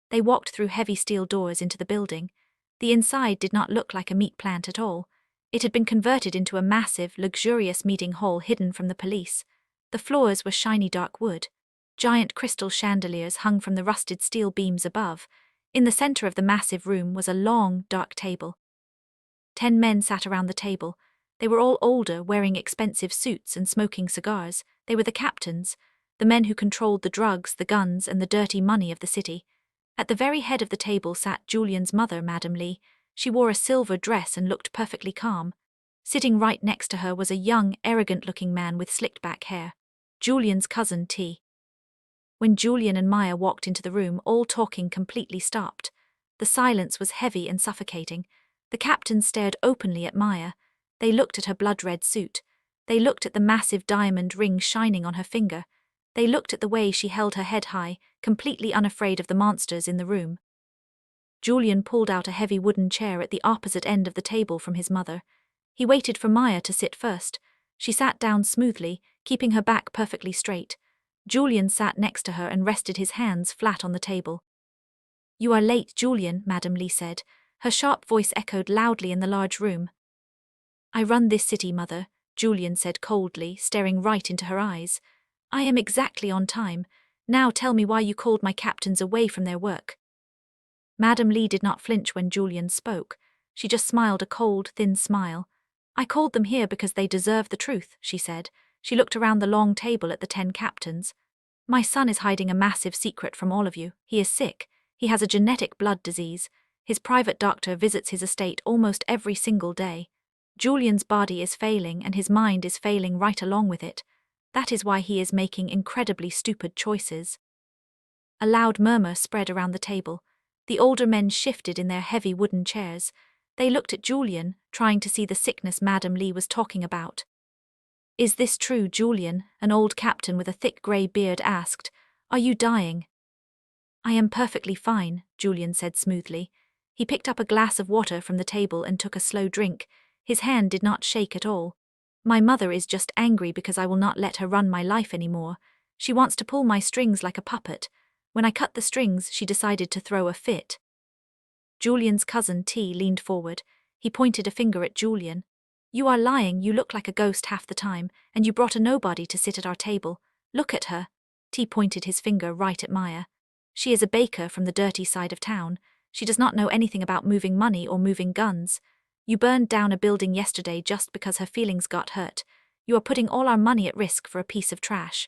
They walked through heavy steel doors into the building. The inside did not look like a meat plant at all. It had been converted into a massive, luxurious meeting hall hidden from the police. The floors were shiny dark wood. Giant crystal chandeliers hung from the rusted steel beams above. In the center of the massive room was a long, dark table. 10 men sat around the table. They were all older, wearing expensive suits and smoking cigars. They were the captains, the men who controlled the drugs, the guns, and the dirty money of the city. At the very head of the table sat Julian's mother, Madame Lee. She wore a silver dress and looked perfectly calm. Sitting right next to her was a young, arrogant-looking man with slicked-back hair. Julian's cousin, T. When Julian and Maya walked into the room, all talking completely stopped. The silence was heavy and suffocating. The captains stared openly at Maya. They looked at her blood-red suit. They looked at the massive diamond ring shining on her finger. They looked at the way she held her head high, completely unafraid of the monsters in the room. Julian pulled out a heavy wooden chair at the opposite end of the table from his mother. He waited for Maya to sit first. She sat down smoothly, keeping her back perfectly straight. Julian sat next to her and rested his hands flat on the table. "You are late, Julian," Madame Lee said. Her sharp voice echoed loudly in the large room. "I run this city, Mother," Julian said coldly, staring right into her eyes. "I am exactly on time. Now tell me why you called my captains away from their work." Madame Lee did not flinch when Julian spoke. She just smiled a cold, thin smile. "I called them here because they deserve the truth," she said. She looked around the long table at the 10 captains. "My son is hiding a massive secret from all of you. He is sick. He has a genetic blood disease. His private doctor visits his estate almost every single day. Julian's body is failing and his mind is failing right along with it. That is why he is making incredibly stupid choices." A loud murmur spread around the table. The older men shifted in their heavy wooden chairs. They looked at Julian, trying to see the sickness Madame Lee was talking about. "Is this true, Julian?" an old captain with a thick grey beard asked. "Are you dying?" "I am perfectly fine," Julian said smoothly. He picked up a glass of water from the table and took a slow drink. His hand did not shake at all. "My mother is just angry because I will not let her run my life anymore. She wants to pull my strings like a puppet. When I cut the strings, she decided to throw a fit." Julian's cousin T leaned forward. He pointed a finger at Julian. "You are lying, you look like a ghost half the time, and you brought a nobody to sit at our table. Look at her." T pointed his finger right at Maya. "She is a baker from the dirty side of town. She does not know anything about moving money or moving guns. You burned down a building yesterday just because her feelings got hurt. You are putting all our money at risk for a piece of trash."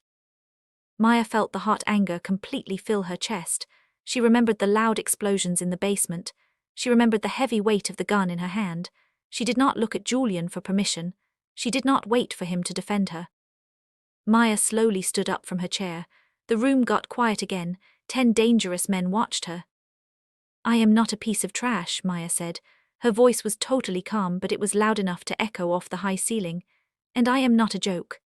Maya felt the hot anger completely fill her chest. She remembered the loud explosions in the basement. She remembered the heavy weight of the gun in her hand. She did not look at Julian for permission. She did not wait for him to defend her. Maya slowly stood up from her chair. The room got quiet again. 10 dangerous men watched her. "I am not a piece of trash," Maya said. Her voice was totally calm, but it was loud enough to echo off the high ceiling. "And I am not a joke."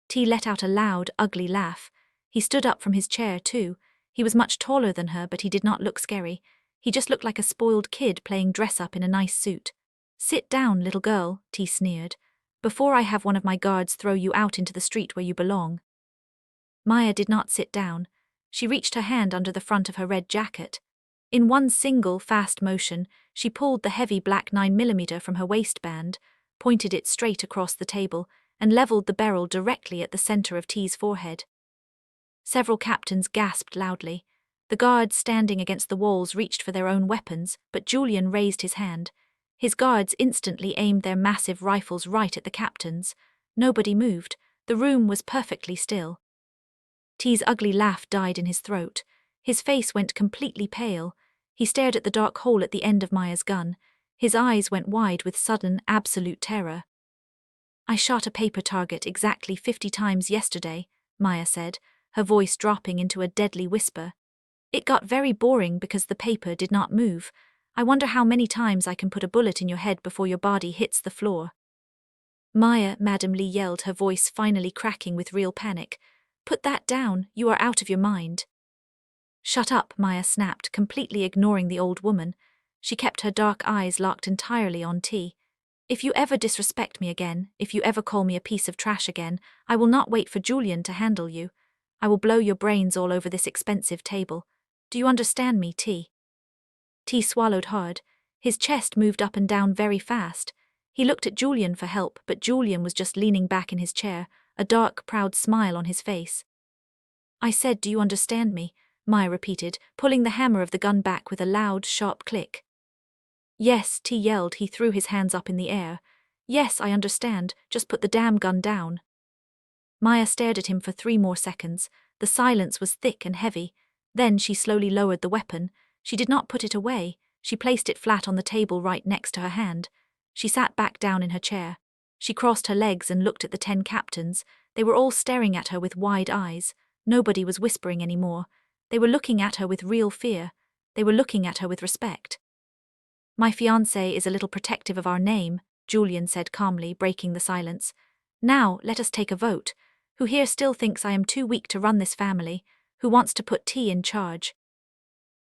T let out a loud, ugly laugh. He stood up from his chair, too. He was much taller than her, but he did not look scary. He just looked like a spoiled kid playing dress-up in a nice suit. "Sit down, little girl," T sneered. before I have one of my guards throw you out into the street where you belong." Maya did not sit down. She reached her hand under the front of her red jacket. In one single, fast motion, she pulled the heavy black 9mm from her waistband, pointed it straight across the table, and leveled the barrel directly at the center of T's forehead. Several captains gasped loudly. The guards standing against the walls reached for their own weapons, but Julian raised his hand. His guards instantly aimed their massive rifles right at the captains. Nobody moved. The room was perfectly still. T's ugly laugh died in his throat. His face went completely pale. He stared at the dark hole at the end of Maya's gun. His eyes went wide with sudden, absolute terror. "I shot a paper target exactly 50 times yesterday," Maya said, her voice dropping into a deadly whisper. "It got very boring because the paper did not move. I wonder how many times I can put a bullet in your head before your body hits the floor." "Maya," Madam Lee yelled, her voice finally cracking with real panic. "Put that down, you are out of your mind." "Shut up," Maya snapped, completely ignoring the old woman. She kept her dark eyes locked entirely on T. "If you ever disrespect me again, if you ever call me a piece of trash again, I will not wait for Julian to handle you. I will blow your brains all over this expensive table. Do you understand me, T?" T swallowed hard. His chest moved up and down very fast. He looked at Julian for help, but Julian was just leaning back in his chair, a dark, proud smile on his face. "I said, do you understand me?" Maya repeated, pulling the hammer of the gun back with a loud, sharp click. "Yes," T yelled. He threw his hands up in the air. "Yes, I understand. Just put the damn gun down." Maya stared at him for 3 more seconds. The silence was thick and heavy. Then she slowly lowered the weapon. She did not put it away. She placed it flat on the table right next to her hand. She sat back down in her chair. She crossed her legs and looked at the 10 captains. They were all staring at her with wide eyes. Nobody was whispering anymore. They were looking at her with real fear. They were looking at her with respect. "My fiancé is a little protective of our name," Julian said calmly, breaking the silence. "Now, let us take a vote. Who here still thinks I am too weak to run this family? Who wants to put T in charge?"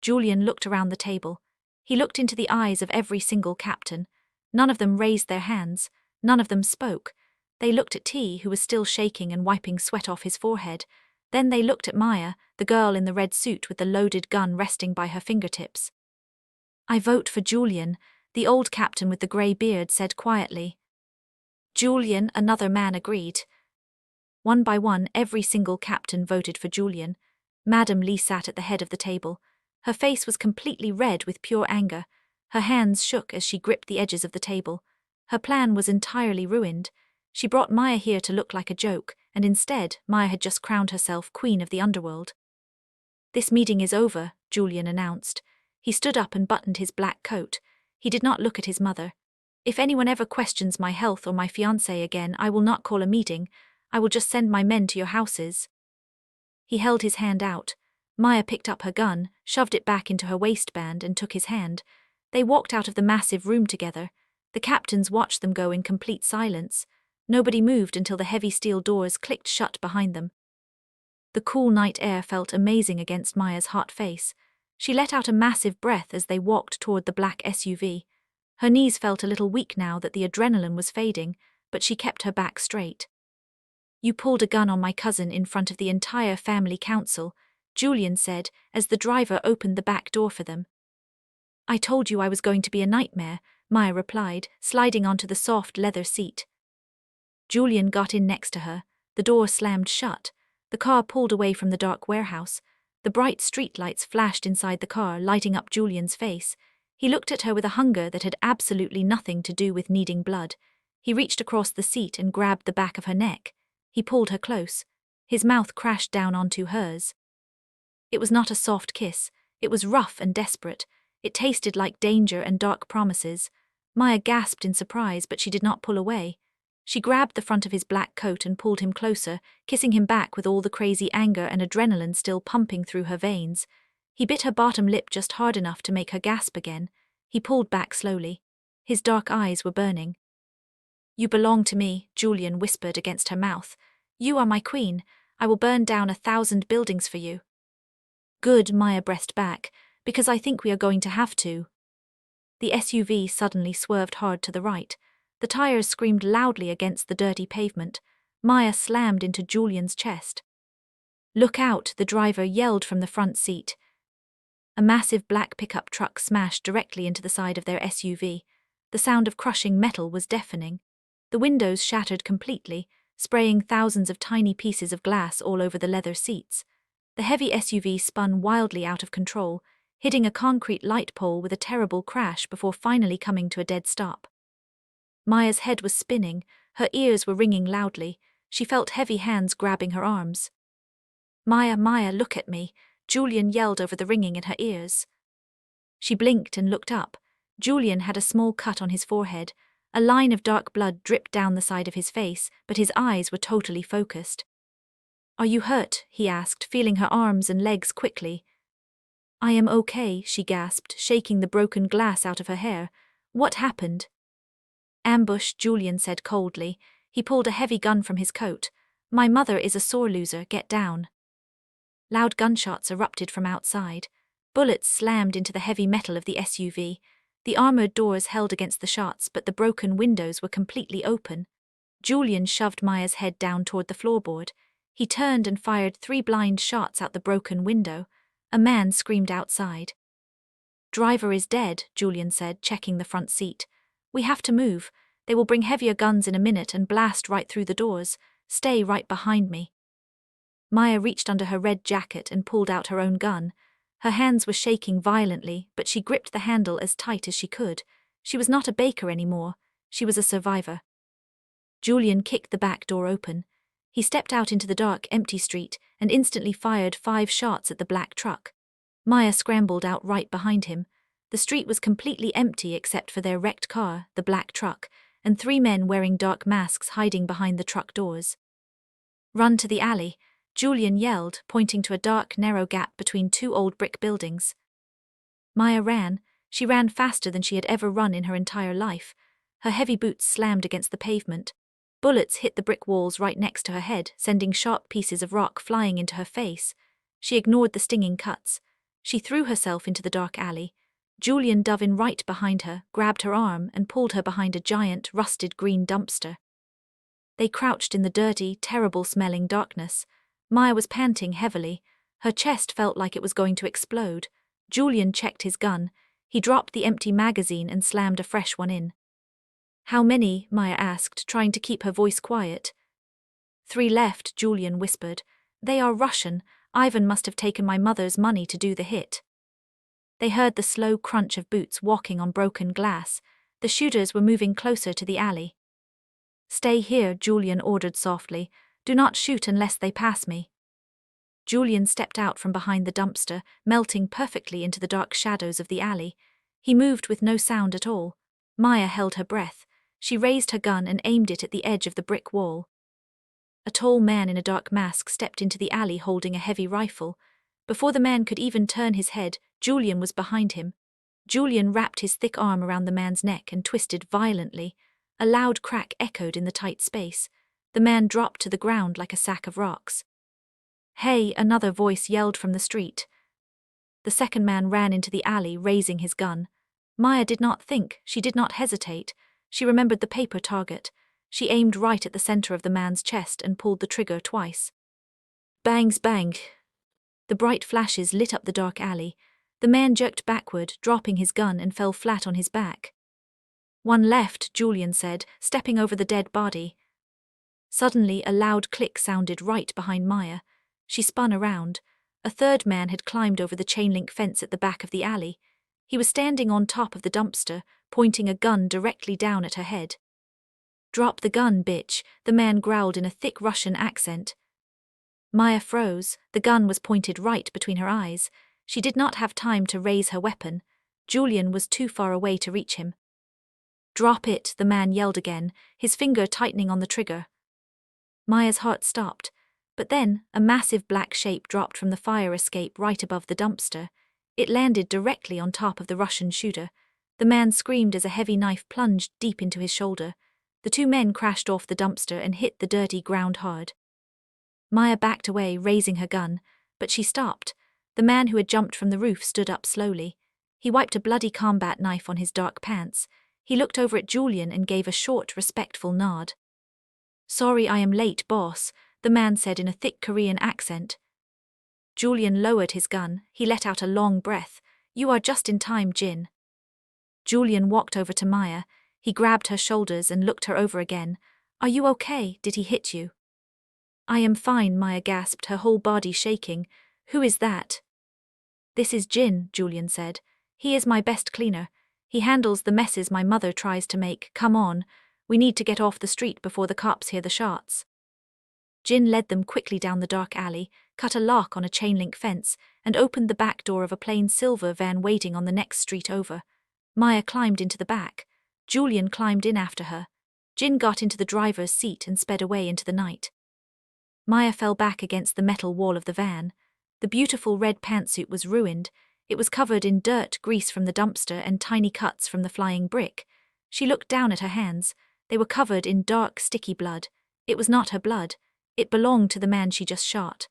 Julian looked around the table. He looked into the eyes of every single captain. None of them raised their hands. None of them spoke. They looked at T, who was still shaking and wiping sweat off his forehead. Then they looked at Maya, the girl in the red suit with the loaded gun resting by her fingertips. "I vote for Julian," the old captain with the grey beard said quietly. "Julian," another man agreed. One by one, every single captain voted for Julian. Madam Lee sat at the head of the table. Her face was completely red with pure anger. Her hands shook as she gripped the edges of the table. Her plan was entirely ruined. She brought Maya here to look like a joke, and instead, Maya had just crowned herself queen of the underworld. "This meeting is over," Julian announced. He stood up and buttoned his black coat. He did not look at his mother. "If anyone ever questions my health or my fiancé again, I will not call a meeting. I will just send my men to your houses." He held his hand out. Maya picked up her gun, shoved it back into her waistband, and took his hand. They walked out of the massive room together. The captains watched them go in complete silence. Nobody moved until the heavy steel doors clicked shut behind them. The cool night air felt amazing against Maya's hot face. She let out a massive breath as they walked toward the black SUV. Her knees felt a little weak now that the adrenaline was fading, but she kept her back straight. "You pulled a gun on my cousin in front of the entire family council," Julian said as the driver opened the back door for them. "I told you I was going to be a nightmare," Maya replied, sliding onto the soft leather seat. Julian got in next to her. The door slammed shut. The car pulled away from the dark warehouse. The bright streetlights flashed inside the car, lighting up Julian's face. He looked at her with a hunger that had absolutely nothing to do with needing blood. He reached across the seat and grabbed the back of her neck. He pulled her close. His mouth crashed down onto hers. It was not a soft kiss. It was rough and desperate. It tasted like danger and dark promises. Maya gasped in surprise, but she did not pull away. She grabbed the front of his black coat and pulled him closer, kissing him back with all the crazy anger and adrenaline still pumping through her veins. He bit her bottom lip just hard enough to make her gasp again. He pulled back slowly. His dark eyes were burning. "You belong to me," Julian whispered against her mouth. "You are my queen. I will burn down 1,000 buildings for you." "Good," Maya breathed back, "because I think we are going to have to." The SUV suddenly swerved hard to the right. The tires screamed loudly against the dirty pavement. Maya slammed into Julian's chest. "Look out," the driver yelled from the front seat. A massive black pickup truck smashed directly into the side of their SUV. The sound of crushing metal was deafening. The windows shattered completely, spraying thousands of tiny pieces of glass all over the leather seats. The heavy SUV spun wildly out of control, hitting a concrete light pole with a terrible crash before finally coming to a dead stop. Maya's head was spinning, her ears were ringing loudly. She felt heavy hands grabbing her arms. "Maya, Maya, look at me," Julian yelled over the ringing in her ears. She blinked and looked up. Julian had a small cut on his forehead. A line of dark blood dripped down the side of his face, but his eyes were totally focused. "Are you hurt?" he asked, feeling her arms and legs quickly. "I am okay," she gasped, shaking the broken glass out of her hair. "What happened?" "Ambush," Julian said coldly. He pulled a heavy gun from his coat. "My mother is a sore loser, get down." Loud gunshots erupted from outside. Bullets slammed into the heavy metal of the SUV. The armored doors held against the shots, but the broken windows were completely open. Julian shoved Maya's head down toward the floorboard. He turned and fired 3 blind shots out the broken window. A man screamed outside. "Driver is dead," Julian said, checking the front seat. "We have to move. They will bring heavier guns in a minute and blast right through the doors. Stay right behind me." Maya reached under her red jacket and pulled out her own gun. Her hands were shaking violently, but she gripped the handle as tight as she could. She was not a baker anymore. She was a survivor. Julian kicked the back door open. He stepped out into the dark, empty street and instantly fired 5 shots at the black truck. Maya scrambled out right behind him. The street was completely empty except for their wrecked car, the black truck, and 3 men wearing dark masks hiding behind the truck doors. "Run to the alley," Julian yelled, pointing to a dark, narrow gap between 2 old brick buildings. Maya ran. She ran faster than she had ever run in her entire life. Her heavy boots slammed against the pavement. Bullets hit the brick walls right next to her head, sending sharp pieces of rock flying into her face. She ignored the stinging cuts. She threw herself into the dark alley. Julian dove in right behind her, grabbed her arm, and pulled her behind a giant, rusted green dumpster. They crouched in the dirty, terrible-smelling darkness. Maya was panting heavily. Her chest felt like it was going to explode. Julian checked his gun. He dropped the empty magazine and slammed a fresh one in. "How many?" Maya asked, trying to keep her voice quiet. 3 left, Julian whispered. "They are Russian. Ivan must have taken my mother's money to do the hit." They heard the slow crunch of boots walking on broken glass. The shooters were moving closer to the alley. "Stay here," Julian ordered softly. "Do not shoot unless they pass me." Julian stepped out from behind the dumpster, melting perfectly into the dark shadows of the alley. He moved with no sound at all. Maya held her breath. She raised her gun and aimed it at the edge of the brick wall. A tall man in a dark mask stepped into the alley holding a heavy rifle. Before the man could even turn his head, Julian was behind him. Julian wrapped his thick arm around the man's neck and twisted violently. A loud crack echoed in the tight space. The man dropped to the ground like a sack of rocks. "Hey!" another voice yelled from the street. The second man ran into the alley, raising his gun. Maya did not think, she did not hesitate. She remembered the paper target. She aimed right at the center of the man's chest and pulled the trigger twice. Bangs, bang! The bright flashes lit up the dark alley. The man jerked backward, dropping his gun, and fell flat on his back. "One left," Julian said, stepping over the dead body. Suddenly, a loud click sounded right behind Maya. She spun around. A third man had climbed over the chain-link fence at the back of the alley. He was standing on top of the dumpster, pointing a gun directly down at her head. "Drop the gun, bitch," the man growled in a thick Russian accent. Maya froze. The gun was pointed right between her eyes. She did not have time to raise her weapon. Julian was too far away to reach him. "Drop it," the man yelled again, his finger tightening on the trigger. Maya's heart stopped. But then, a massive black shape dropped from the fire escape right above the dumpster. It landed directly on top of the Russian shooter. The man screamed as a heavy knife plunged deep into his shoulder. The 2 men crashed off the dumpster and hit the dirty ground hard. Maya backed away, raising her gun, but she stopped. The man who had jumped from the roof stood up slowly. He wiped a bloody combat knife on his dark pants. He looked over at Julian and gave a short, respectful nod. "Sorry I am late, boss," the man said in a thick Korean accent. Julian lowered his gun. He let out a long breath. "You are just in time, Jin." Julian walked over to Maya. He grabbed her shoulders and looked her over again. "Are you okay? Did he hit you?" "I am fine," Maya gasped, her whole body shaking. "Who is that?" "This is Jin," Julian said. "He is my best cleaner. He handles the messes my mother tries to make. Come on. We need to get off the street before the cops hear the shots." Jin led them quickly down the dark alley, cut a lock on a chain-link fence, and opened the back door of a plain silver van waiting on the next street over. Maya climbed into the back. Julian climbed in after her. Jin got into the driver's seat and sped away into the night. Maya fell back against the metal wall of the van. The beautiful red pantsuit was ruined. It was covered in dirt, grease from the dumpster, and tiny cuts from the flying brick. She looked down at her hands. They were covered in dark, sticky blood. It was not her blood. It belonged to the man she just shot.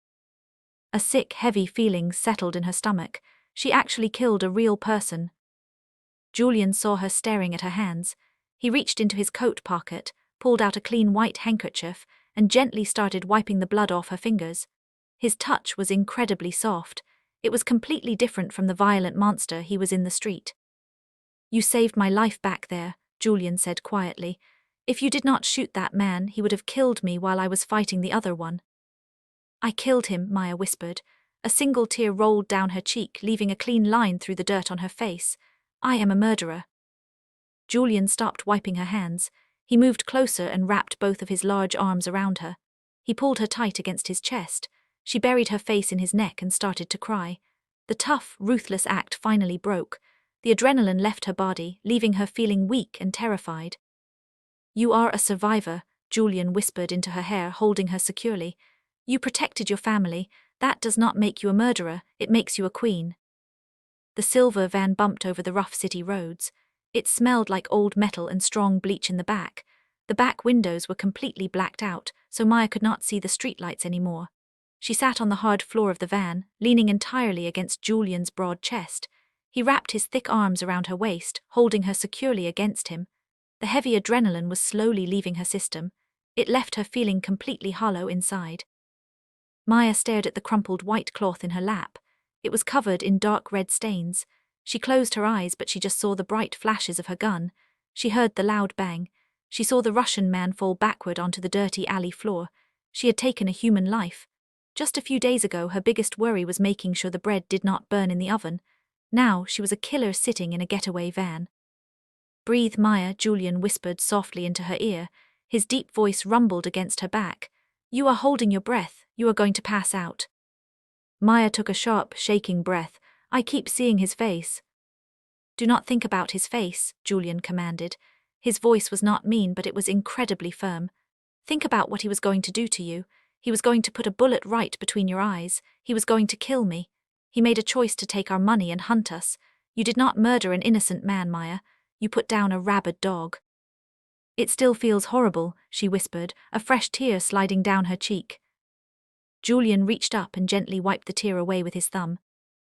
A sick, heavy feeling settled in her stomach. She actually killed a real person. Julian saw her staring at her hands. He reached into his coat pocket, pulled out a clean white handkerchief, and gently started wiping the blood off her fingers. His touch was incredibly soft. It was completely different from the violent monster he was in the street. "You saved my life back there," Julian said quietly. "If you did not shoot that man, he would have killed me while I was fighting the other one." "I killed him," Maya whispered. A single tear rolled down her cheek, leaving a clean line through the dirt on her face. "I am a murderer." Julian stopped wiping her hands. He moved closer and wrapped both of his large arms around her. He pulled her tight against his chest. She buried her face in his neck and started to cry. The tough, ruthless act finally broke. The adrenaline left her body, leaving her feeling weak and terrified. "You are a survivor," Julian whispered into her hair, holding her securely. "You protected your family. That does not make you a murderer, it makes you a queen." The silver van bumped over the rough city roads. It smelled like old metal and strong bleach in the back. The back windows were completely blacked out, so Maya could not see the streetlights anymore. She sat on the hard floor of the van, leaning entirely against Julian's broad chest. He wrapped his thick arms around her waist, holding her securely against him. The heavy adrenaline was slowly leaving her system. It left her feeling completely hollow inside. Maya stared at the crumpled white cloth in her lap. It was covered in dark red stains. She closed her eyes, but she just saw the bright flashes of her gun. She heard the loud bang. She saw the Russian man fall backward onto the dirty alley floor. She had taken a human life. Just a few days ago, her biggest worry was making sure the bread did not burn in the oven. Now she was a killer sitting in a getaway van. "Breathe, Maya," Julian whispered softly into her ear. His deep voice rumbled against her back. "You are holding your breath. You are going to pass out." Maya took a sharp, shaking breath. "I keep seeing his face." "Do not think about his face," Julian commanded. His voice was not mean, but it was incredibly firm. "Think about what he was going to do to you. He was going to put a bullet right between your eyes. He was going to kill me. He made a choice to take our money and hunt us. You did not murder an innocent man, Maya. You put down a rabid dog." "It still feels horrible," she whispered, a fresh tear sliding down her cheek. Julian reached up and gently wiped the tear away with his thumb.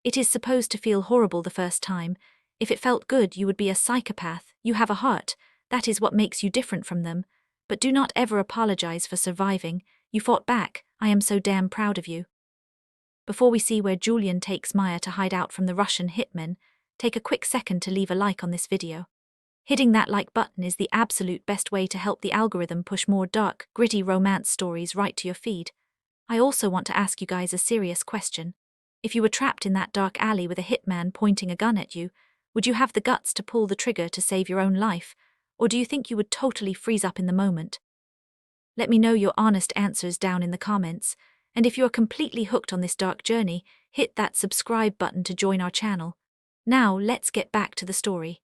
"It is supposed to feel horrible the first time. If it felt good, you would be a psychopath. You have a heart. That is what makes you different from them. But do not ever apologize for surviving. You fought back. I am so damn proud of you." Before we see where Julian takes Maya to hide out from the Russian hitmen, take a quick second to leave a like on this video. Hitting that like button is the absolute best way to help the algorithm push more dark, gritty romance stories right to your feed. I also want to ask you guys a serious question. If you were trapped in that dark alley with a hitman pointing a gun at you, would you have the guts to pull the trigger to save your own life, or do you think you would totally freeze up in the moment? Let me know your honest answers down in the comments, and if you are completely hooked on this dark journey, hit that subscribe button to join our channel. Now, let's get back to the story.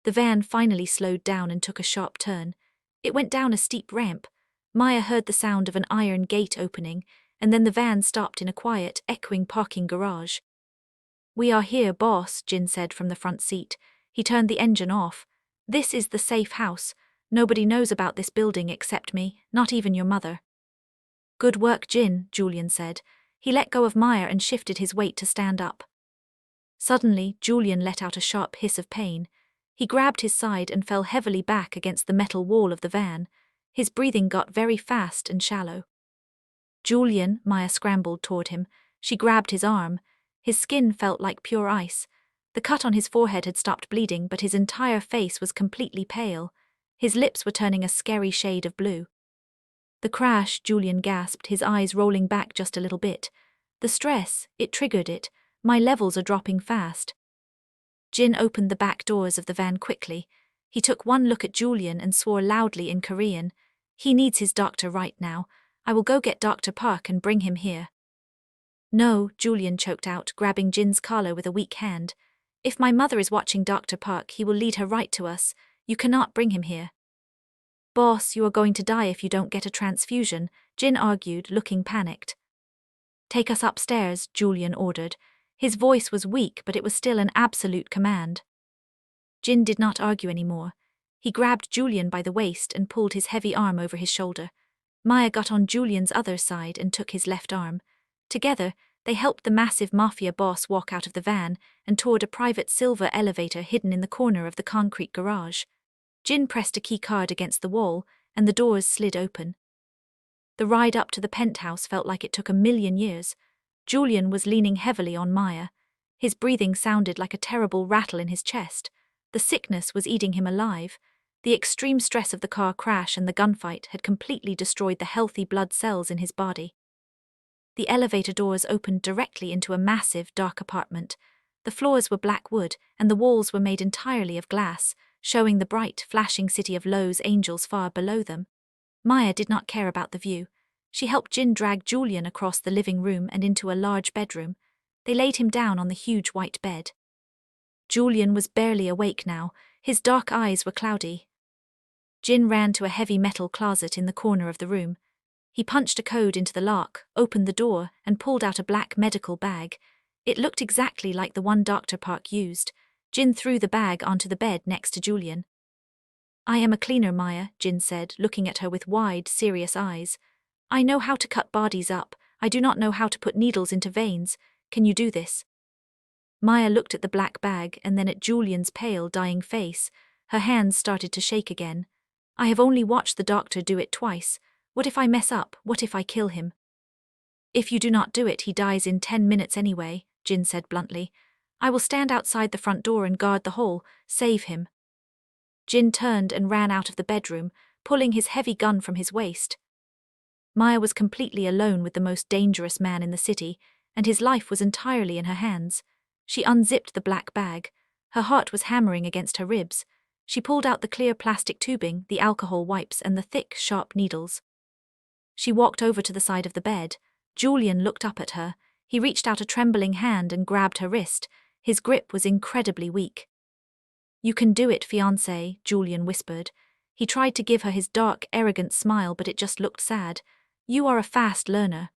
The van finally slowed down and took a sharp turn. It went down a steep ramp. Maya heard the sound of an iron gate opening, and then the van stopped in a quiet, echoing parking garage. "We are here, boss," Jin said from the front seat. He turned the engine off. "This is the safe house. Nobody knows about this building except me, not even your mother." "Good work, Jin," Julian said. He let go of Maya and shifted his weight to stand up. Suddenly, Julian let out a sharp hiss of pain. He grabbed his side and fell heavily back against the metal wall of the van. His breathing got very fast and shallow. Julian, Maya scrambled toward him. She grabbed his arm. His skin felt like pure ice. The cut on his forehead had stopped bleeding, but his entire face was completely pale. His lips were turning a scary shade of blue. The crash, Julian gasped, his eyes rolling back just a little bit. The stress, it triggered it. My levels are dropping fast. Jin opened the back doors of the van quickly. He took one look at Julian and swore loudly in Korean. He needs his doctor right now. I will go get Dr. Park and bring him here. No, Julian choked out, grabbing Jin's collar with a weak hand. If my mother is watching Dr. Park, he will lead her right to us. You cannot bring him here. Boss, you are going to die if you don't get a transfusion, Jin argued, looking panicked. Take us upstairs, Julian ordered. His voice was weak, but it was still an absolute command. Jin did not argue anymore. He grabbed Julian by the waist and pulled his heavy arm over his shoulder. Maya got on Julian's other side and took his left arm. Together, they helped the massive Mafia boss walk out of the van and toward a private silver elevator hidden in the corner of the concrete garage. Jin pressed a key card against the wall, and the doors slid open. The ride up to the penthouse felt like it took 1,000,000 years. Julian was leaning heavily on Maya. His breathing sounded like a terrible rattle in his chest. The sickness was eating him alive. The extreme stress of the car crash and the gunfight had completely destroyed the healthy blood cells in his body. The elevator doors opened directly into a massive, dark apartment. The floors were black wood, and the walls were made entirely of glass, showing the bright, flashing city of Los Angeles far below them. Maya did not care about the view. She helped Jin drag Julian across the living room and into a large bedroom. They laid him down on the huge white bed. Julian was barely awake now. His dark eyes were cloudy. Jin ran to a heavy metal closet in the corner of the room. He punched a code into the lock, opened the door, and pulled out a black medical bag. It looked exactly like the one Dr. Park used. Jin threw the bag onto the bed next to Julian. I am a cleaner, Maya, Jin said, looking at her with wide, serious eyes. I know how to cut bodies up. I do not know how to put needles into veins. Can you do this? Maya looked at the black bag and then at Julian's pale, dying face. Her hands started to shake again. I have only watched the doctor do it twice. What if I mess up? What if I kill him? If you do not do it, he dies in 10 minutes anyway, Jin said bluntly. I will stand outside the front door and guard the hole. Save him. Jin turned and ran out of the bedroom, pulling his heavy gun from his waist. Maya was completely alone with the most dangerous man in the city, and his life was entirely in her hands. She unzipped the black bag. Her heart was hammering against her ribs. She pulled out the clear plastic tubing, the alcohol wipes, and the thick, sharp needles. She walked over to the side of the bed. Julian looked up at her. He reached out a trembling hand and grabbed her wrist. His grip was incredibly weak. You can do it, fiancé, Julian whispered. He tried to give her his dark, arrogant smile, but it just looked sad. You are a fast learner.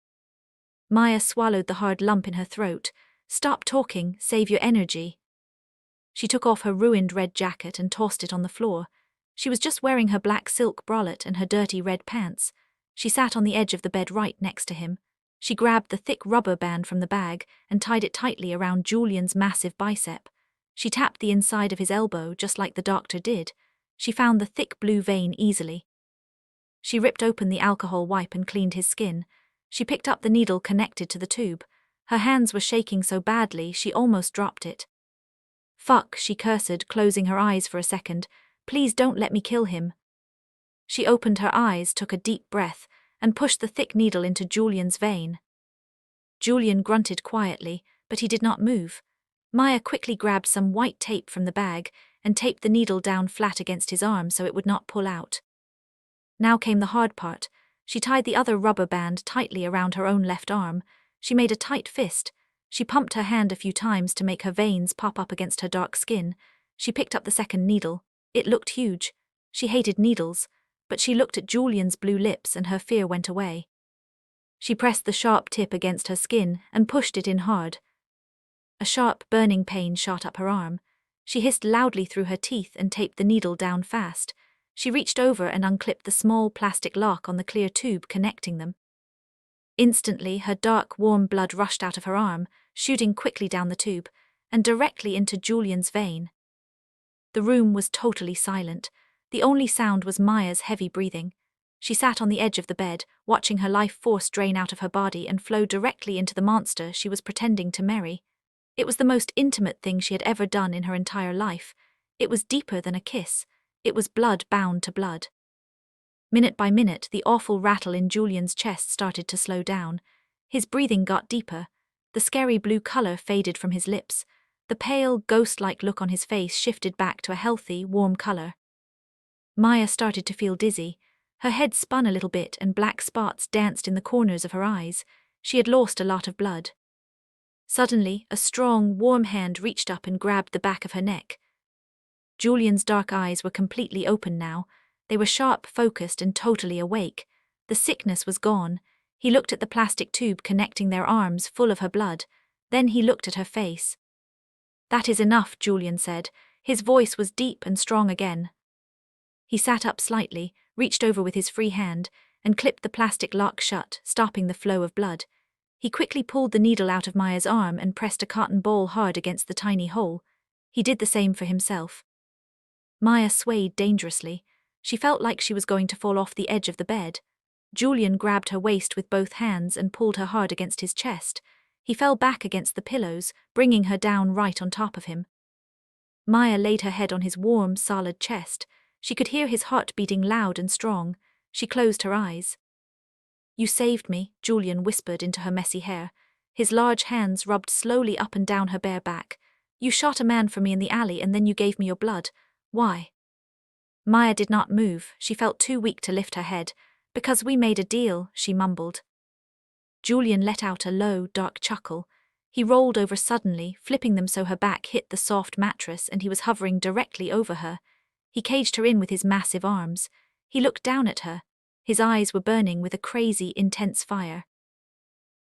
Maya swallowed the hard lump in her throat. Stop talking, save your energy. She took off her ruined red jacket and tossed it on the floor. She was just wearing her black silk bralette and her dirty red pants. She sat on the edge of the bed right next to him. She grabbed the thick rubber band from the bag and tied it tightly around Julian's massive bicep. She tapped the inside of his elbow just like the doctor did. She found the thick blue vein easily. She ripped open the alcohol wipe and cleaned his skin. She picked up the needle connected to the tube. Her hands were shaking so badly she almost dropped it. Fuck, she cursed, closing her eyes for a second. Please don't let me kill him. She opened her eyes, took a deep breath, and pushed the thick needle into Julian's vein. Julian grunted quietly, but he did not move. Maya quickly grabbed some white tape from the bag and taped the needle down flat against his arm so it would not pull out. Now came the hard part. She tied the other rubber band tightly around her own left arm. She made a tight fist. She pumped her hand a few times to make her veins pop up against her dark skin. She picked up the second needle. It looked huge. She hated needles, but she looked at Julian's blue lips and her fear went away. She pressed the sharp tip against her skin and pushed it in hard. A sharp, burning pain shot up her arm. She hissed loudly through her teeth and taped the needle down fast. She reached over and unclipped the small plastic lock on the clear tube connecting them. Instantly, her dark, warm blood rushed out of her arm, shooting quickly down the tube, and directly into Julian's vein. The room was totally silent. The only sound was Maya's heavy breathing. She sat on the edge of the bed, watching her life force drain out of her body and flow directly into the monster she was pretending to marry. It was the most intimate thing she had ever done in her entire life. It was deeper than a kiss. It was blood bound to blood. Minute by minute, the awful rattle in Julian's chest started to slow down. His breathing got deeper. The scary blue color faded from his lips. The pale, ghost-like look on his face shifted back to a healthy, warm color. Maya started to feel dizzy. Her head spun a little bit and black spots danced in the corners of her eyes. She had lost a lot of blood. Suddenly, a strong, warm hand reached up and grabbed the back of her neck. Julian's dark eyes were completely open now. They were sharp, focused, and totally awake. The sickness was gone. He looked at the plastic tube connecting their arms, full of her blood. Then he looked at her face. "That is enough," Julian said. His voice was deep and strong again. He sat up slightly, reached over with his free hand, and clipped the plastic lock shut, stopping the flow of blood. He quickly pulled the needle out of Maya's arm and pressed a cotton ball hard against the tiny hole. He did the same for himself. Maya swayed dangerously. She felt like she was going to fall off the edge of the bed. Julian grabbed her waist with both hands and pulled her hard against his chest. He fell back against the pillows, bringing her down right on top of him. Maya laid her head on his warm, solid chest. She could hear his heart beating loud and strong. She closed her eyes. "You saved me," Julian whispered into her messy hair. His large hands rubbed slowly up and down her bare back. "You shot a man for me in the alley and then you gave me your blood. Why?" Maya did not move. She felt too weak to lift her head. "Because we made a deal," she mumbled. Julian let out a low, dark chuckle. He rolled over suddenly, flipping them so her back hit the soft mattress, and he was hovering directly over her. He caged her in with his massive arms. He looked down at her. His eyes were burning with a crazy, intense fire.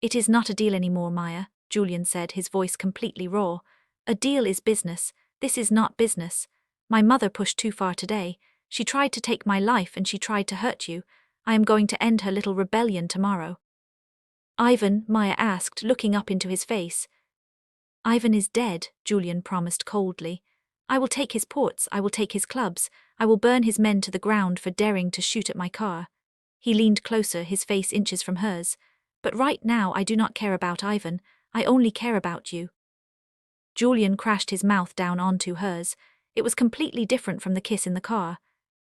"It is not a deal anymore, Maya," Julian said, his voice completely raw. "A deal is business. This is not business. My mother pushed too far today. She tried to take my life and she tried to hurt you. I am going to end her little rebellion tomorrow." "Ivan?" Maya asked, looking up into his face. "Ivan is dead," Julian promised coldly. "I will take his ports, I will take his clubs, I will burn his men to the ground for daring to shoot at my car." He leaned closer, his face inches from hers. "But right now I do not care about Ivan, I only care about you." Julian crashed his mouth down onto hers. It was completely different from the kiss in the car.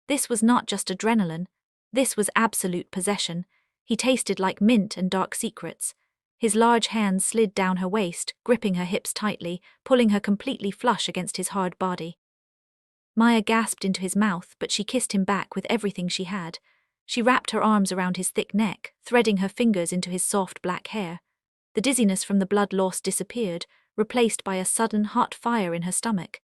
This was not just adrenaline. This was absolute possession. He tasted like mint and dark secrets. His large hands slid down her waist, gripping her hips tightly, pulling her completely flush against his hard body. Maya gasped into his mouth, but she kissed him back with everything she had. She wrapped her arms around his thick neck, threading her fingers into his soft black hair. The dizziness from the blood loss disappeared, replaced by a sudden hot fire in her stomach.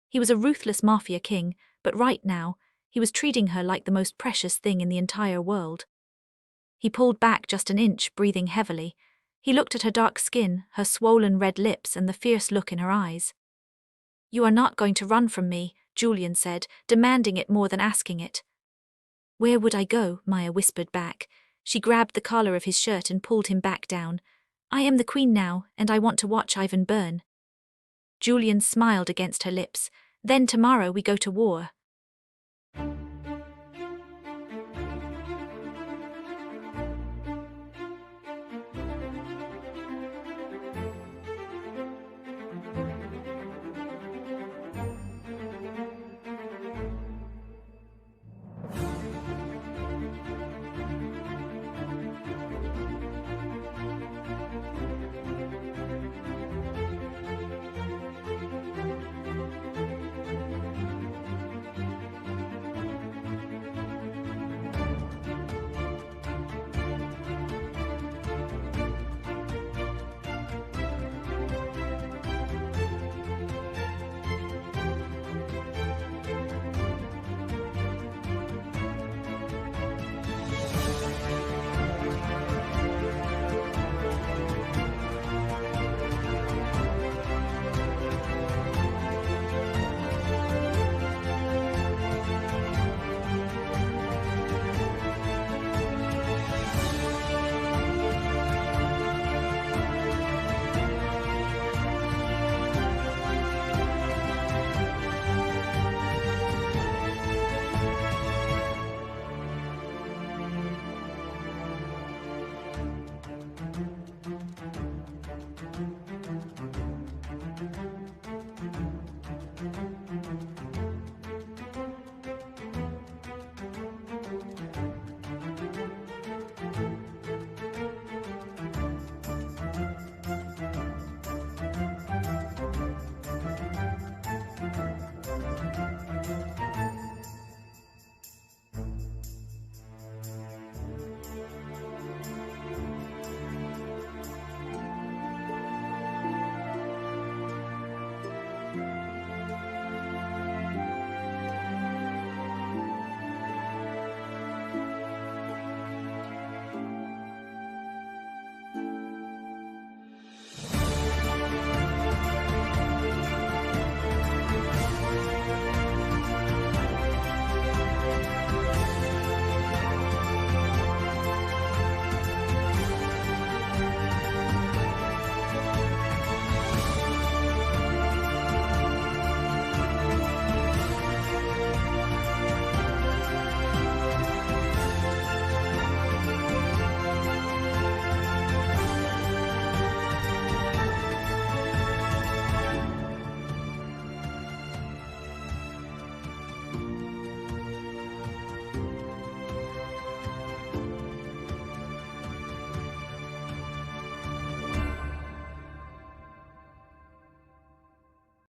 He was a ruthless Mafia king, but right now, he was treating her like the most precious thing in the entire world. He pulled back just an inch, breathing heavily. He looked at her dark skin, her swollen red lips, and the fierce look in her eyes. "You are not going to run from me," Julian said, demanding it more than asking it. "Where would I go?" Maya whispered back. She grabbed the collar of his shirt and pulled him back down. "I am the queen now, and I want to watch Ivan burn." Julian smiled against her lips. "Then tomorrow we go to war."